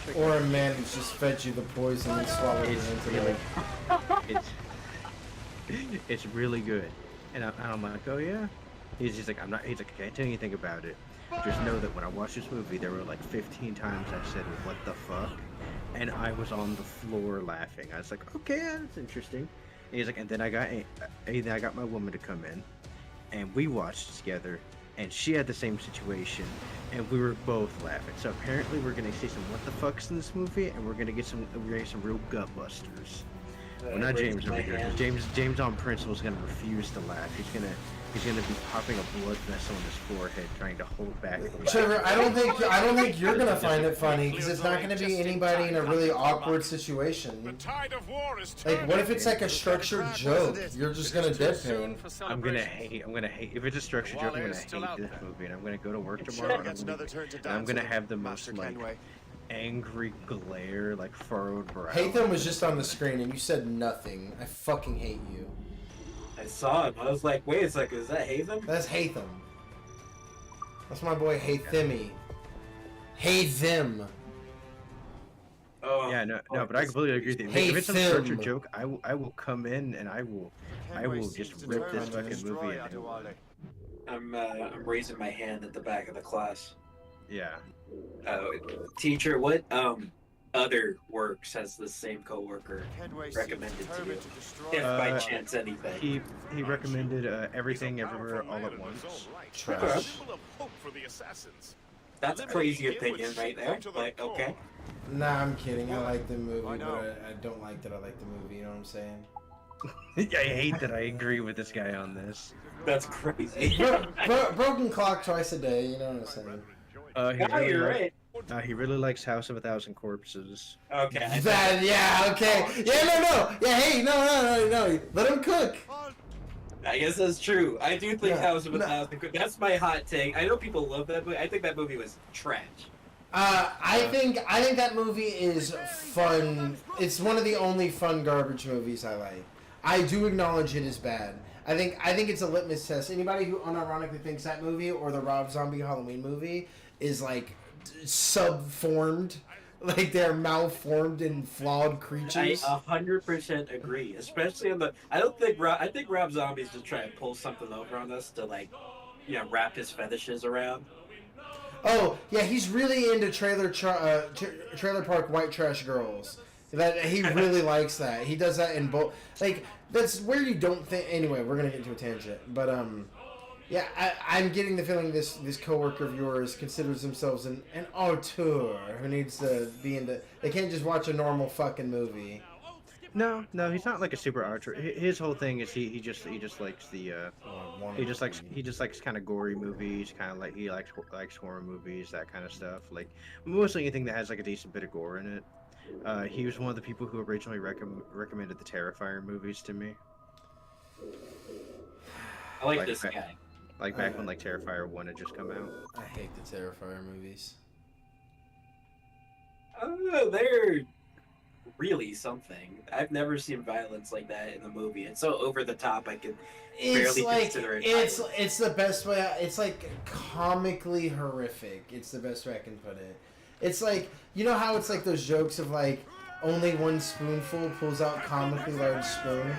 at his. Or a man who's just fed you the poison and swallowed it It's into really, the... it's really good, and I'm like, oh yeah. He's just like, he's like, I can't tell you anything about it. Just know that when I watched this movie, there were like 15 times I said, what the fuck? And I was on the floor laughing. I was like, okay, that's interesting. And he's like, and then I got my woman to come in, and we watched together, and she had the same situation, and we were both laughing. So apparently we're gonna see some what the fucks in this movie, and we're gonna get some real gut busters. Well, not James over here. 'Cause James on principle is gonna refuse to laugh. He's gonna be popping a blood vessel in his forehead, trying to hold back the laugh. Trevor, I don't think you're gonna find it funny, because it's not gonna be anybody in a really awkward situation. Tide of war is Like, what if it's like a structured joke? You're just gonna deadpan. I'm gonna hate. If it's a structured joke, I'm gonna hate this movie, and I'm gonna go to work tomorrow, and I'm gonna have the most like angry glare, like furrowed brow. Hatham was just on the screen, and you said nothing. I fucking hate you. I saw him. I was like, wait a second, is that Hatham? That's Hatham. That's my boy Hathami. Hatham. Oh, Yeah, no, but I completely agree with you. Hey, If it's a Tim. structured joke, I will come in and I will just rip this fucking movie a new one. I'm raising my hand at the back of the class. Yeah. Teacher, what other works has the same coworker recommended to you? If by chance anything. He recommended Everything Everywhere All at Once. Trash. full of hope for the assassins. That's a crazy opinion right there. Like, okay. Nah, I'm kidding. I like the movie, but I don't like that I like the movie. You know what I'm saying? I hate that I agree with this guy on this. That's crazy. Broken clock twice a day. You know what I'm saying? You're right. He really likes House of a Thousand Corpses. Okay. Yeah, okay. Yeah, no. Yeah, hey, no. Let him cook. I guess that's true. I do think No, House of a no. Thousand. That's my hot take. I know people love that movie. I think that movie was trash. I think that movie is fun. It's one of the only fun garbage movies I like. I do acknowledge it is bad. I think it's a litmus test. Anybody who unironically thinks that movie or the Rob Zombie Halloween movie is like subformed, like they're malformed and flawed I creatures. 100% agree. Especially on the. I think Rob Zombie's just trying to pull something over on us to like, wrap his fetishes around. Oh yeah, he's really into trailer park white trash girls. That he really likes that. He does that in both. Like that's where you don't think. Anyway, we're gonna get into a tangent, but yeah, I'm getting the feeling this coworker of yours considers themselves an auteur who needs to be into. They can't just watch a normal fucking movie. No, he's not like a super archer. His whole thing is he just likes the he just likes kind of gory movies, kind of like he likes horror movies, that kind of stuff. Like mostly anything that has like a decent bit of gore in it. He was one of the people who originally recommended the Terrifier movies to me. I like Like this that. guy. Like back when like Terrifier 1 had just come out. I hate the Terrifier movies. I don't know. They're really something. I've never seen violence like that in a movie. It's so over the top. I can It's barely like consider it. it's violent. it's the best way. It's like comically horrific. It's the best way I can put it. It's like how it's like those jokes of like only one spoonful pulls out comically large spoon.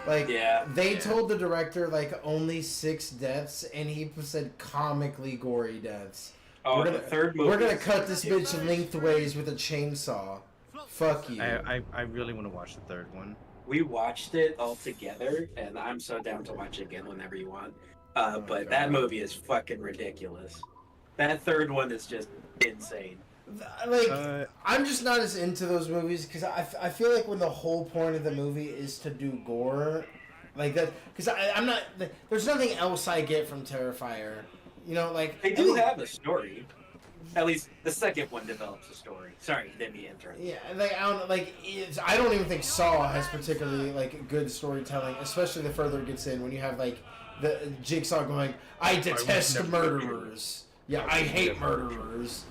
Like Yeah. they told the director like only 6 deaths, and he said comically gory deaths. Oh, we're the gonna, third movie. We're gonna is cut this bitch ridiculous. lengthways with a chainsaw. Fuck you. I really want to watch the third one. We watched it all together, and I'm so down to watch it again whenever you want. Oh, But God. that movie is fucking ridiculous. That third one is just insane. Like I'm just not as into those movies because I feel like when the whole point of the movie is to do gore, like that. Because I'm not. There's nothing else I get from Terrifier. Like They do have a story. At least the second one develops a story. Sorry, didn't mean to interrupt. Yeah, like I don't even think Saw has particularly like good storytelling, especially the further it gets in. When you have like the Jigsaw going, "I detest never murderers." Yeah, I hate murderers.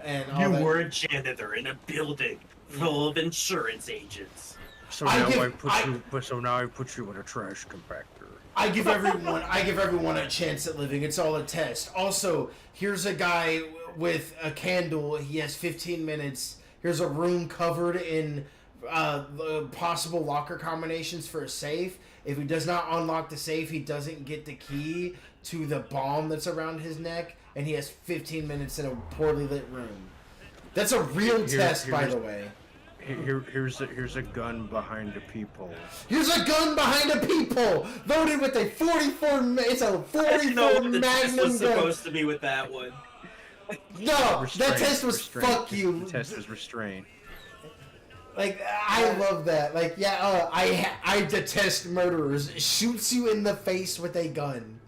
And all You that. were a janitor in a building full of insurance agents. So I now give- I put you in a trash compactor. I give everyone a chance at living. It's all a test. Also, here's a guy with a candle. He has 15 minutes. Here's a room covered in possible locker combinations for a safe. If he does not unlock the safe, he doesn't get the key to the bomb that's around his neck, and he has 15 minutes in a poorly lit room. That's a real test, by the way. Here's a gun behind the people. Here's a gun behind a people, loaded with a 44. It's a I 44 didn't know what the test Magnum was gun. supposed to be with that one. No, Restraint, that test was restraint. fuck you. The test was restraint. Like I love that. Like yeah, I detest murderers. Shoots you in the face with a gun.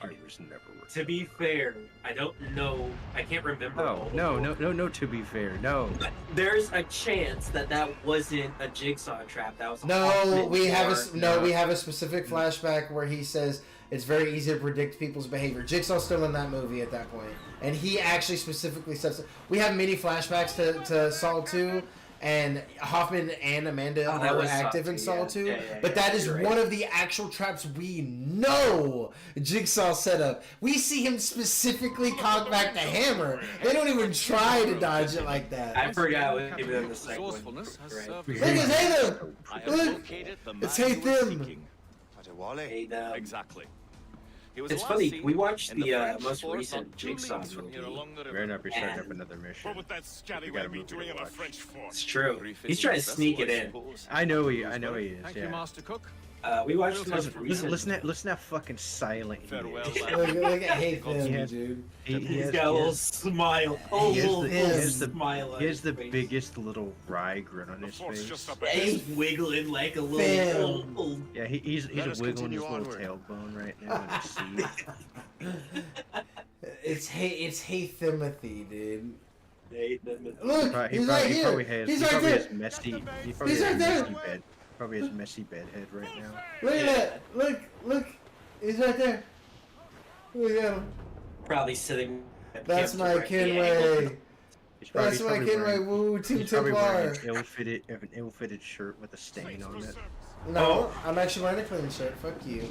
I was never. To be fair, I don't know. I can't remember. all the No. rules. To be fair, no. But there's a chance that wasn't a jigsaw trap. That was a No, Hoffman we have war. we have a specific flashback where he says it's very easy to predict people's behavior. Jigsaw's still in that movie at that point, and he actually specifically says we have many flashbacks to Saw 2. And Hoffman and Amanda Oh, that are was Saw active in 2, Saw yeah. 2, Yeah, but that is you're right. one of the actual traps we know Jigsaw set up. We see him specifically cock back the hammer. They don't even try to dodge it like that. I forgot what even in the second one. Resourcefulness has Right. served Look, me. it's Haytham! I have Look! located the man It's you were Haytham! seeking. Hey, Exactly. He was It's last funny, seen we watched in the, French most forest recent not 2 Jigsaw leagues from here movie. along the Better river. not be starting up And- another mission. What would that We scallywag got a be movie doing to in a watch. French fort? It's true. Refitting He's trying to vessel, sneak it I in. suppose. I know he is. Thank you, Yeah. Master Cook. We watched the most Listen, recent. listen to how fucking silent he Farewell, is. lad. Look at Haytham, He has- dude. He's got a little smile. Oh, He has little the- he has smile. on He has the his face. biggest little wry grin on The his fort's face. just up Yeah, ahead. he's wiggling like a Bam. little. Yeah, he's Let us wiggling his continue little onward. tailbone right now in his seat. It's Haythamothy, dude. Hey, Look, He he's probably right he here. probably has He's he right probably there. has messy he probably He's has right there. messy probably his messy bedhead right now. Look at that! Look! He's right there. Look at him. Probably sitting. That's my directly angled. Kinway. He's That's he's my Kinway. wearing- Woo, Team He's probably wearing Templar. an ill-fitted shirt with a stain on it. No, I'm actually wearing a clean shirt. Fuck you.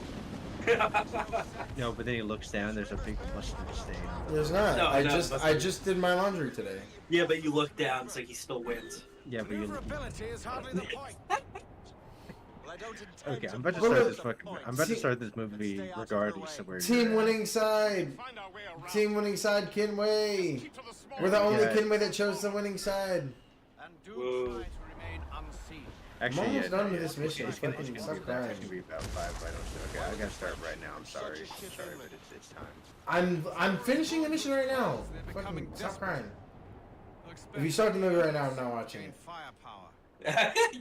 No, but then he looks down. There's a big mustard stain. On it. There's not. No, I no, just did my laundry today. Yeah, but you look down, so he still wins. Yeah, but you. Maneuverability is hardly the point. Well, I don't intend Okay, to I'm about to Well, start look- this fucking. I'm about to start this movie regardless of where you're Team at. winning side. find our way around. Team winning side, Kinway. Keep to the small We're the only Yeah. Kinway that chose the winning side. and do Whoa. try to remain unseen. Actually, I'm almost yeah, done with yeah, this mission. It's gonna, Fucking be stop about, crying. it's gonna be about 5 vitals. Okay, I gotta start right now. I'm sorry, but it's time. I'm finishing the mission right now. Fucking stop crying. If you start the movie right now, I'm not watching it. Firepower.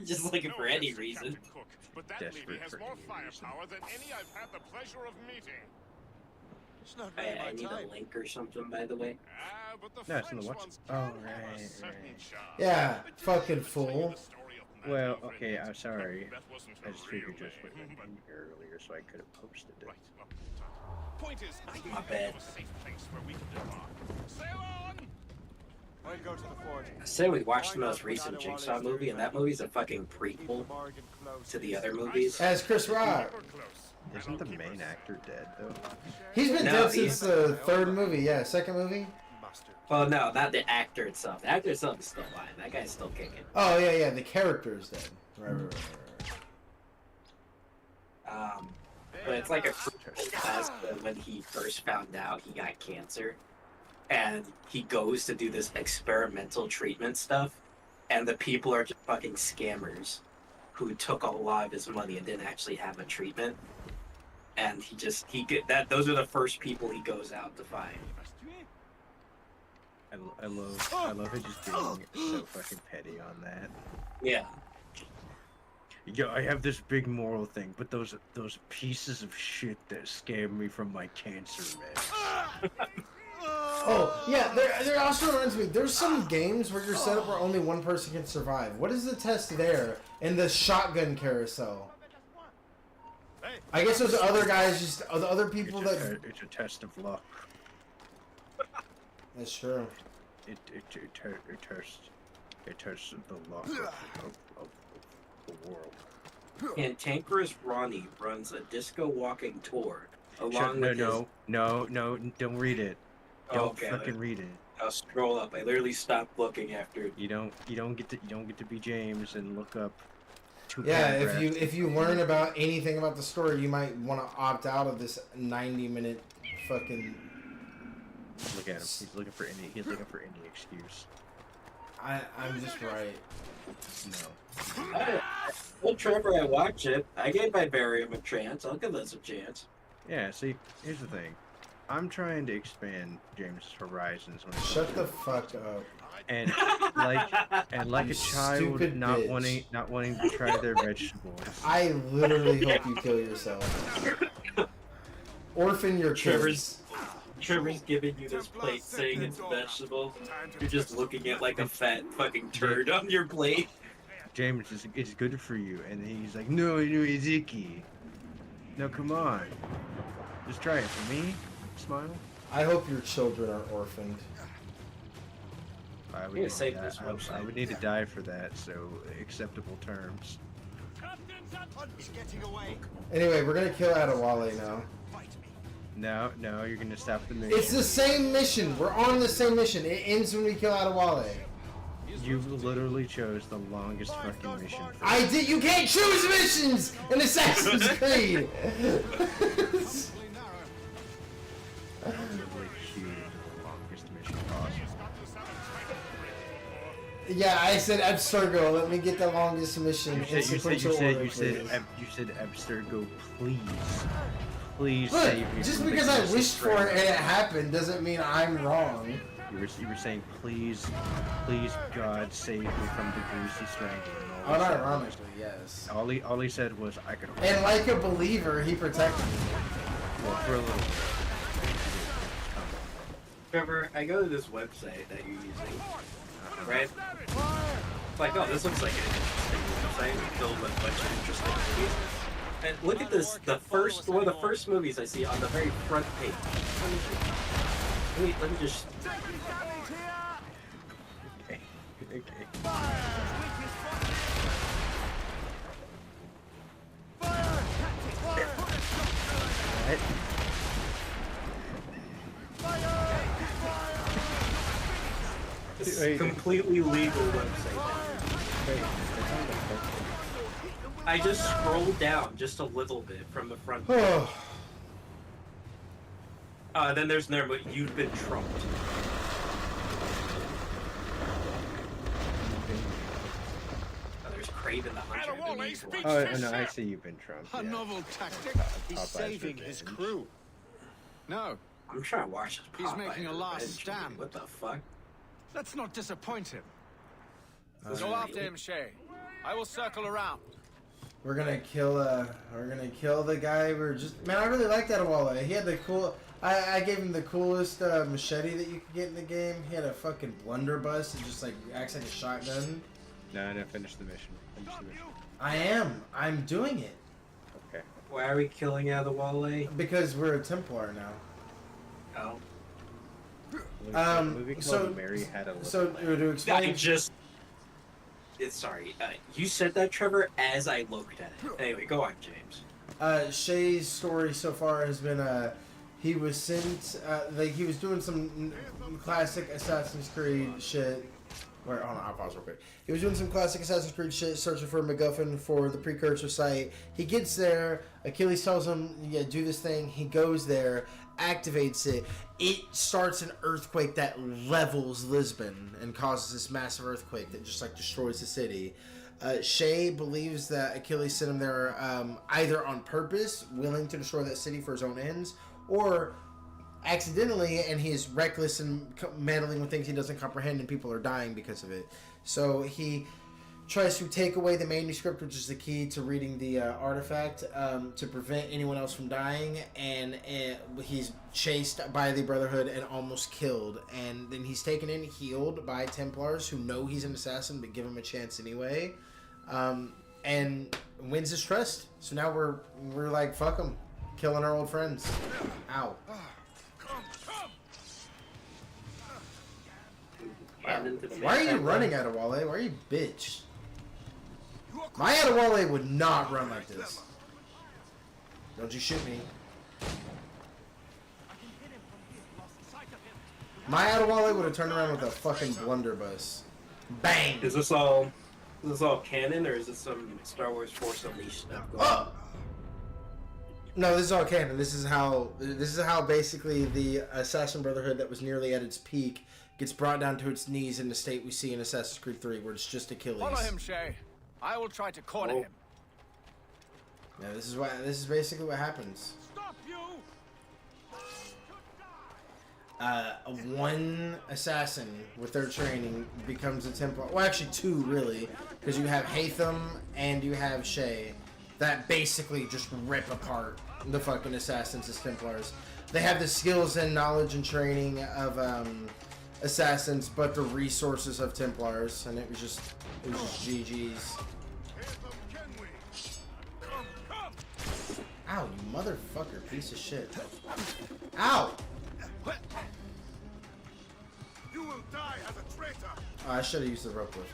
Just looking for any reason. Cook, but that Desperate lady has for more any reason. firepower than any I've had the pleasure of meeting. It's not really I my need a type. link or something, by the way. Ah, but the No, it's in the French watch- ones oh, can have right, a certain right. charm. Yeah, But fucking I'll tell you fool. the story of Well, Madame okay, Frenette. I'm sorry. That wasn't I her just real figured just what name, but in here earlier, so I could have posted it. right. Well, point is, I My need bad. a safe place where we can depart. Sail on! I'll go to the forge. I say we watched the most recent Jigsaw movie, and that movie's a fucking prequel to the other movies. As Chris Rock. We're close. Isn't the main actor dead though? He's been No, dead since the third movie. Yeah, second movie. Mustard. Well, no, not the actor itself. The actor itself is still alive. That guy's still kicking. Oh yeah, the character is dead. Right. But it's like a prequel as to when he first found out he got cancer, and he goes to do this experimental treatment stuff, and the people are just fucking scammers who took a lot of his money and didn't actually have a treatment. And those are the first people he goes out to find. I love it just being so fucking petty on that. Yeah. Yo, I have this big moral thing, but those pieces of shit that scared me from my cancer, man. Oh yeah, there also reminds me. There's some games where you're set up where only one person can survive. What is the test there in the shotgun carousel? I guess those other guys, just the other people that. It's a test of luck. That's true. It tests the luck of the world. Cantankerous Ronnie runs a disco walking tour along No, with his... no, don't read it. Don't Okay, fucking read it. I'll scroll up. I literally stopped looking after. You don't get to be James and look up. Two Yeah, paragraphs. if you learn about anything about the story, you might want to opt out of this 90-minute fucking. Look at him. He's looking for any excuse. I'm just right. No. Well, Trevor, I watch it. I gave Vivarium a chance. I'll give this a chance. Yeah. See, here's the thing. I'm trying to expand James's horizons when it comes Shut to the fuck up. and like You a child stupid not bitch. wanting to try their vegetables. I literally hope you kill yourself. Orphan your kids. Trevor's giving you this plate saying it's vegetable. You're just looking at like a fat fucking turd on your plate. James, it's good for you, and he's like, no, it's icky. No, come on, just try it for me. Smile. I hope your children are orphaned. I would, Here, need save to this die, website. I would need to die for that, so acceptable terms. He's getting away. Anyway, we're gonna kill Adewale now. No, you're gonna stop the mission. It's the same mission. We're on the same mission. It ends when we kill Adewale. You literally chose the longest fucking mission. For I did. You can't choose missions in Assassin's Creed. literally choose the longest mission possible. Yeah, I said Abstergo. Let me get the longest mission in sequential order, You please. said Abstergo, please Look, save me. just from the because I Greasy wished for it and Strangler. it happened doesn't mean I'm wrong. You were saying, please, God, save me from the Greasy Strangler. And all he said was- Unironically, yes. All he said was, I could hold And like a believer, he protected me. well, for a little bit. Trevor, I go to this website that you're using, right? like, oh, this looks like an interesting website filled with a bunch of interesting movies. And look at this, one of the first movies I see on the very front page. Let me just... Okay. Okay. What? This Wait. is completely legal website. Wait, that's not the first thing. I just scrolled down just a little bit from the front. Oh, Then there's there, but you've been trumped. Oh, there's Craven the Hunter. Wall, who eh? needs to Speak watch. Oh, no, I see you've been Trump. A Yeah. novel tactic. He's Popeye's saving his revenge. crew. No, I'm trying to watch this. He's Popeye making a last Revenge movie. stand. What the fuck? let's not disappoint him. This is Go after really- him, Shay. I will circle around. we're gonna kill the guy. Man, I really like that Wale. He had the cool. I gave him the coolest machete that you could get in the game. He had a fucking blunderbuss and just like acts like a shotgun. No, no, finish the mission. Finish the mission. I'm doing it Okay. Why are we killing Adewale? because we're a Templar now. Oh. A movie called so- Mary Had a Little So Lamb. to I explain, just. Sorry. You said that, Trevor, as I looked at it. Anyway, go on, James. Shay's story so far has been he was sent like he was doing some classic Assassin's Creed shit. Wait, hold on, I'll pause real quick. He was doing some classic Assassin's Creed shit, searching for a MacGuffin for the precursor site. He gets there. Achilles tells him, "Yeah, do this thing." He goes there, activates it. It starts an earthquake that levels Lisbon and causes this massive earthquake that just like destroys the city. Shay believes that Achilles sent him there either on purpose, willing to destroy that city for his own ends, or accidentally, and he's reckless and meddling with things he doesn't comprehend, and people are dying because of it. So he tries to take away the manuscript, which is the key to reading the artifact, to prevent anyone else from dying, and he's chased by the Brotherhood and almost killed. And then he's taken in, healed by Templars who know he's an assassin but give him a chance anyway, and wins his trust. So now we're like, fuck him, killing our old friends. Ow. Why are you running, Adewale? Why are you bitch? My Adewale would not run like this. Don't you shoot me. My Adewale would have turned around with a fucking blunderbuss. Bang! Is this all canon, or is this some Star Wars Force Unleashed stuff going on? Oh! No, this is all canon. This is how basically the Assassin Brotherhood that was nearly at its peak gets brought down to its knees in the state we see in Assassin's Creed 3, where it's just Achilles. Follow him, Shay. I will try to corner him. Yeah, this is basically what happens. Stop you! One assassin with their training becomes a Templar. Well, actually two, really, because you have Hatham and you have Shay that basically just rip apart the fucking assassins as Templars. They have the skills and knowledge and training of assassins, but the resources of Templars, and it was just GG's. Ow, you motherfucker, piece of shit. Ow! You will die as a traitor. Oh, I should have used the rope lift.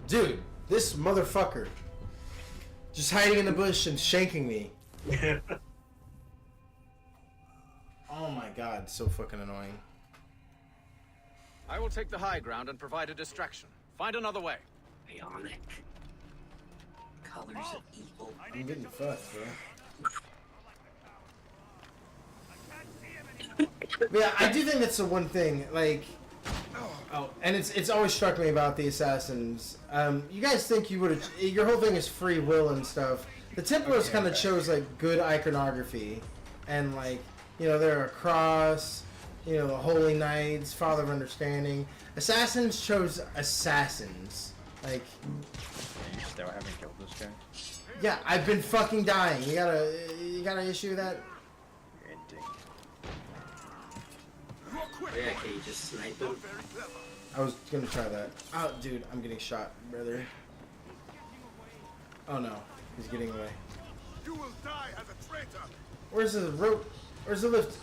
Dude, this motherfucker. Just hiding in the bush and shanking me. Oh my god, so fucking annoying. I will take the high ground and provide a distraction. Find another way. Ionic. Colors of evil. I'm getting fucked, bro. But yeah, I do think that's the one thing, like, oh, and it's always struck me about the assassins. You guys think you would have, your whole thing is free will and stuff. The Templars kind of chose like good iconography, and like, you know, they're a cross, you know, the Holy Knights, Father of Understanding. Assassins chose assassins. Like, You still haven't killed this guy? yeah, I've been fucking dying. You got an issue with that? You're ending. Yeah, can you just snipe him? Very clever. I was gonna try that. Oh, dude, I'm getting shot, brother. Oh no, he's getting away. You will die as a traitor. Where's the rope? Where's the lift?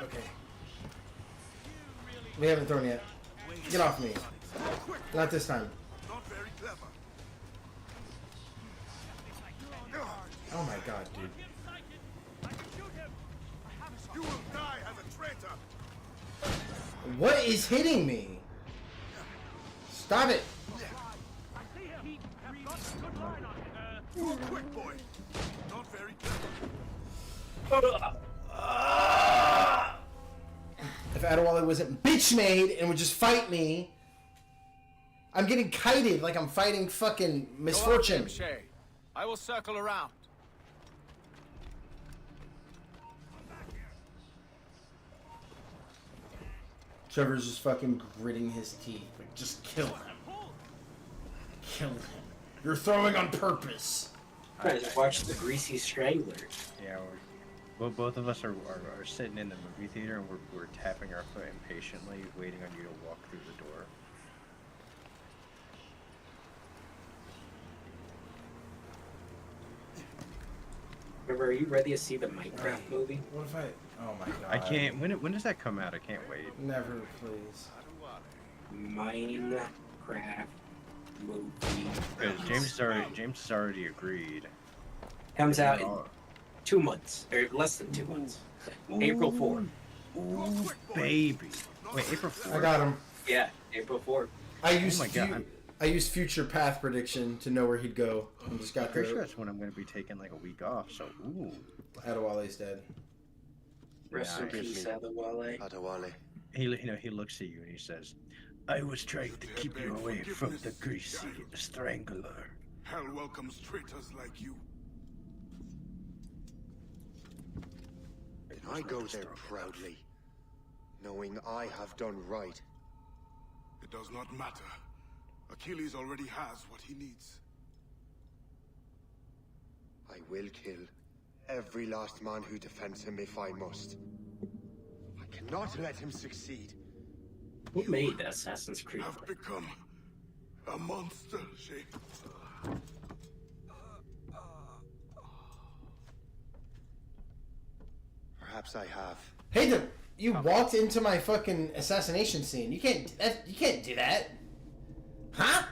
Okay. We haven't thrown yet. Get off me. Quick, Not this time. not very clever. Oh my god, dude. You will die as a traitor. What is hitting me? Stop it. You are quick, boy. Not very clever. If Adewale wasn't bitch made and would just fight me, I'm getting kited like I'm fighting fucking misfortune. Shay. I will circle around. Trevor's just fucking gritting his teeth. Like, just kill him. Kill him. You're throwing on purpose. I just watched The Greasy Strangler. Yeah, well, both of us are sitting in the movie theater and we're tapping our foot impatiently, waiting on you to walk through the door. Remember, are you ready to see the Minecraft movie? What if I... Oh my god. I can't. When does that come out? I can't wait. Never, please. Minecraft movie. Because James has already agreed. Comes out in 2 months, or less than 2 months. April 4th. Ooh, baby. Wait, April 4th? I got him. Yeah, April 4th. I used my God. I used future path prediction to know where he'd go. And just got Pretty sure there. that's when I'm going to be taking like a week off. So, ooh. Adewale's dead. Rest in Nice. peace, Adewale. Adewale. He looks at you and he says, "I was trying to keep you away from the greasy strangler." Hell welcomes traitors like you. And I go there proudly, knowing I have done right. It does not matter. Achilles already has what he needs. I will kill every last man who defends him if I must. I cannot let him succeed. Who made Assassin's Creed? Have become a monster, Shay. Perhaps I have. Hey, you walked into my fucking assassination scene. You can't do that. Huh?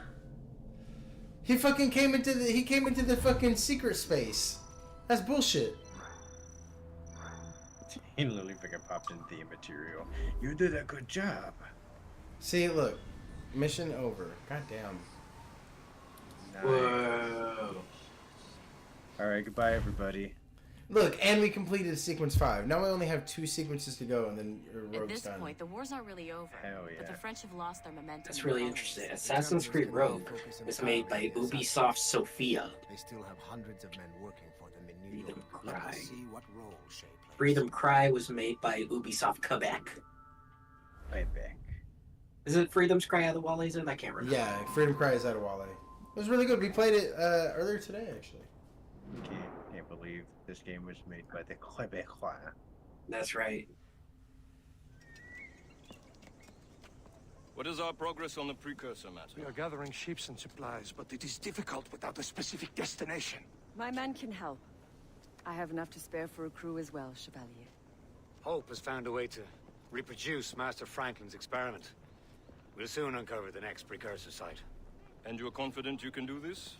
He fucking came into the fucking secret space. That's bullshit. He literally fucking popped into the material. You did a good job. See, look. Mission over. Goddamn. Nice. Whoa. Alright, goodbye everybody. Look, and we completed sequence 5. Now we only have 2 sequences to go, and then At Rogue's this done. point, the war's not really over. Hell yeah. But the French have lost their momentum. That's in the really colonies. interesting. Assassin's Creed Rogue was made by Ubisoft Sophia. They still have hundreds of men working for them in New Freedom York. Let Cry. us see what role Shay plays. Freedom Cry was made by Ubisoft Quebec. Right back. Is it Freedom's Cry Adewale's in? I can't remember. Yeah, Freedom Cry is Adewale. It was really good. We played it earlier today, actually. Can't believe this game was made by the Quebecois. That's right. What is our progress on the precursor matter? We are gathering ships and supplies, but it is difficult without a specific destination. My men can help. I have enough to spare for a crew as well, Chevalier. Hope has found a way to reproduce Master Franklin's experiment. We'll soon uncover the next precursor site. And you're confident you can do this?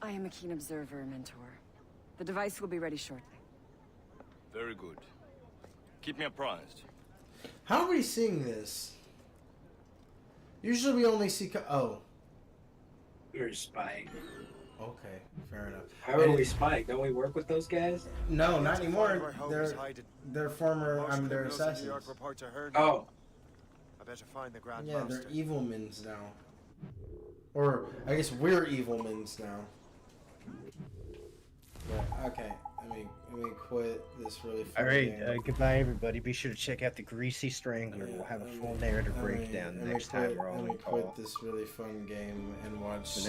I am a keen observer, Mentor. The device will be ready shortly. Very good. Keep me apprised. How are we seeing this? Usually we only see... Oh. You're spying. Okay, fair enough. How are we spying? Don't we work with those guys? No, not anymore. They're former... they're assassins. Oh. I better find the Grand Yeah, Master. they're evil mins now. Or, I guess we're evil mins now. Yeah, okay. Let me quit this really fun Alright, game. goodbye everybody. Be sure to check out the Greasy Strangler. We'll have a full narrative breakdown next time we're on Let the me call. quit this really fun game and watch...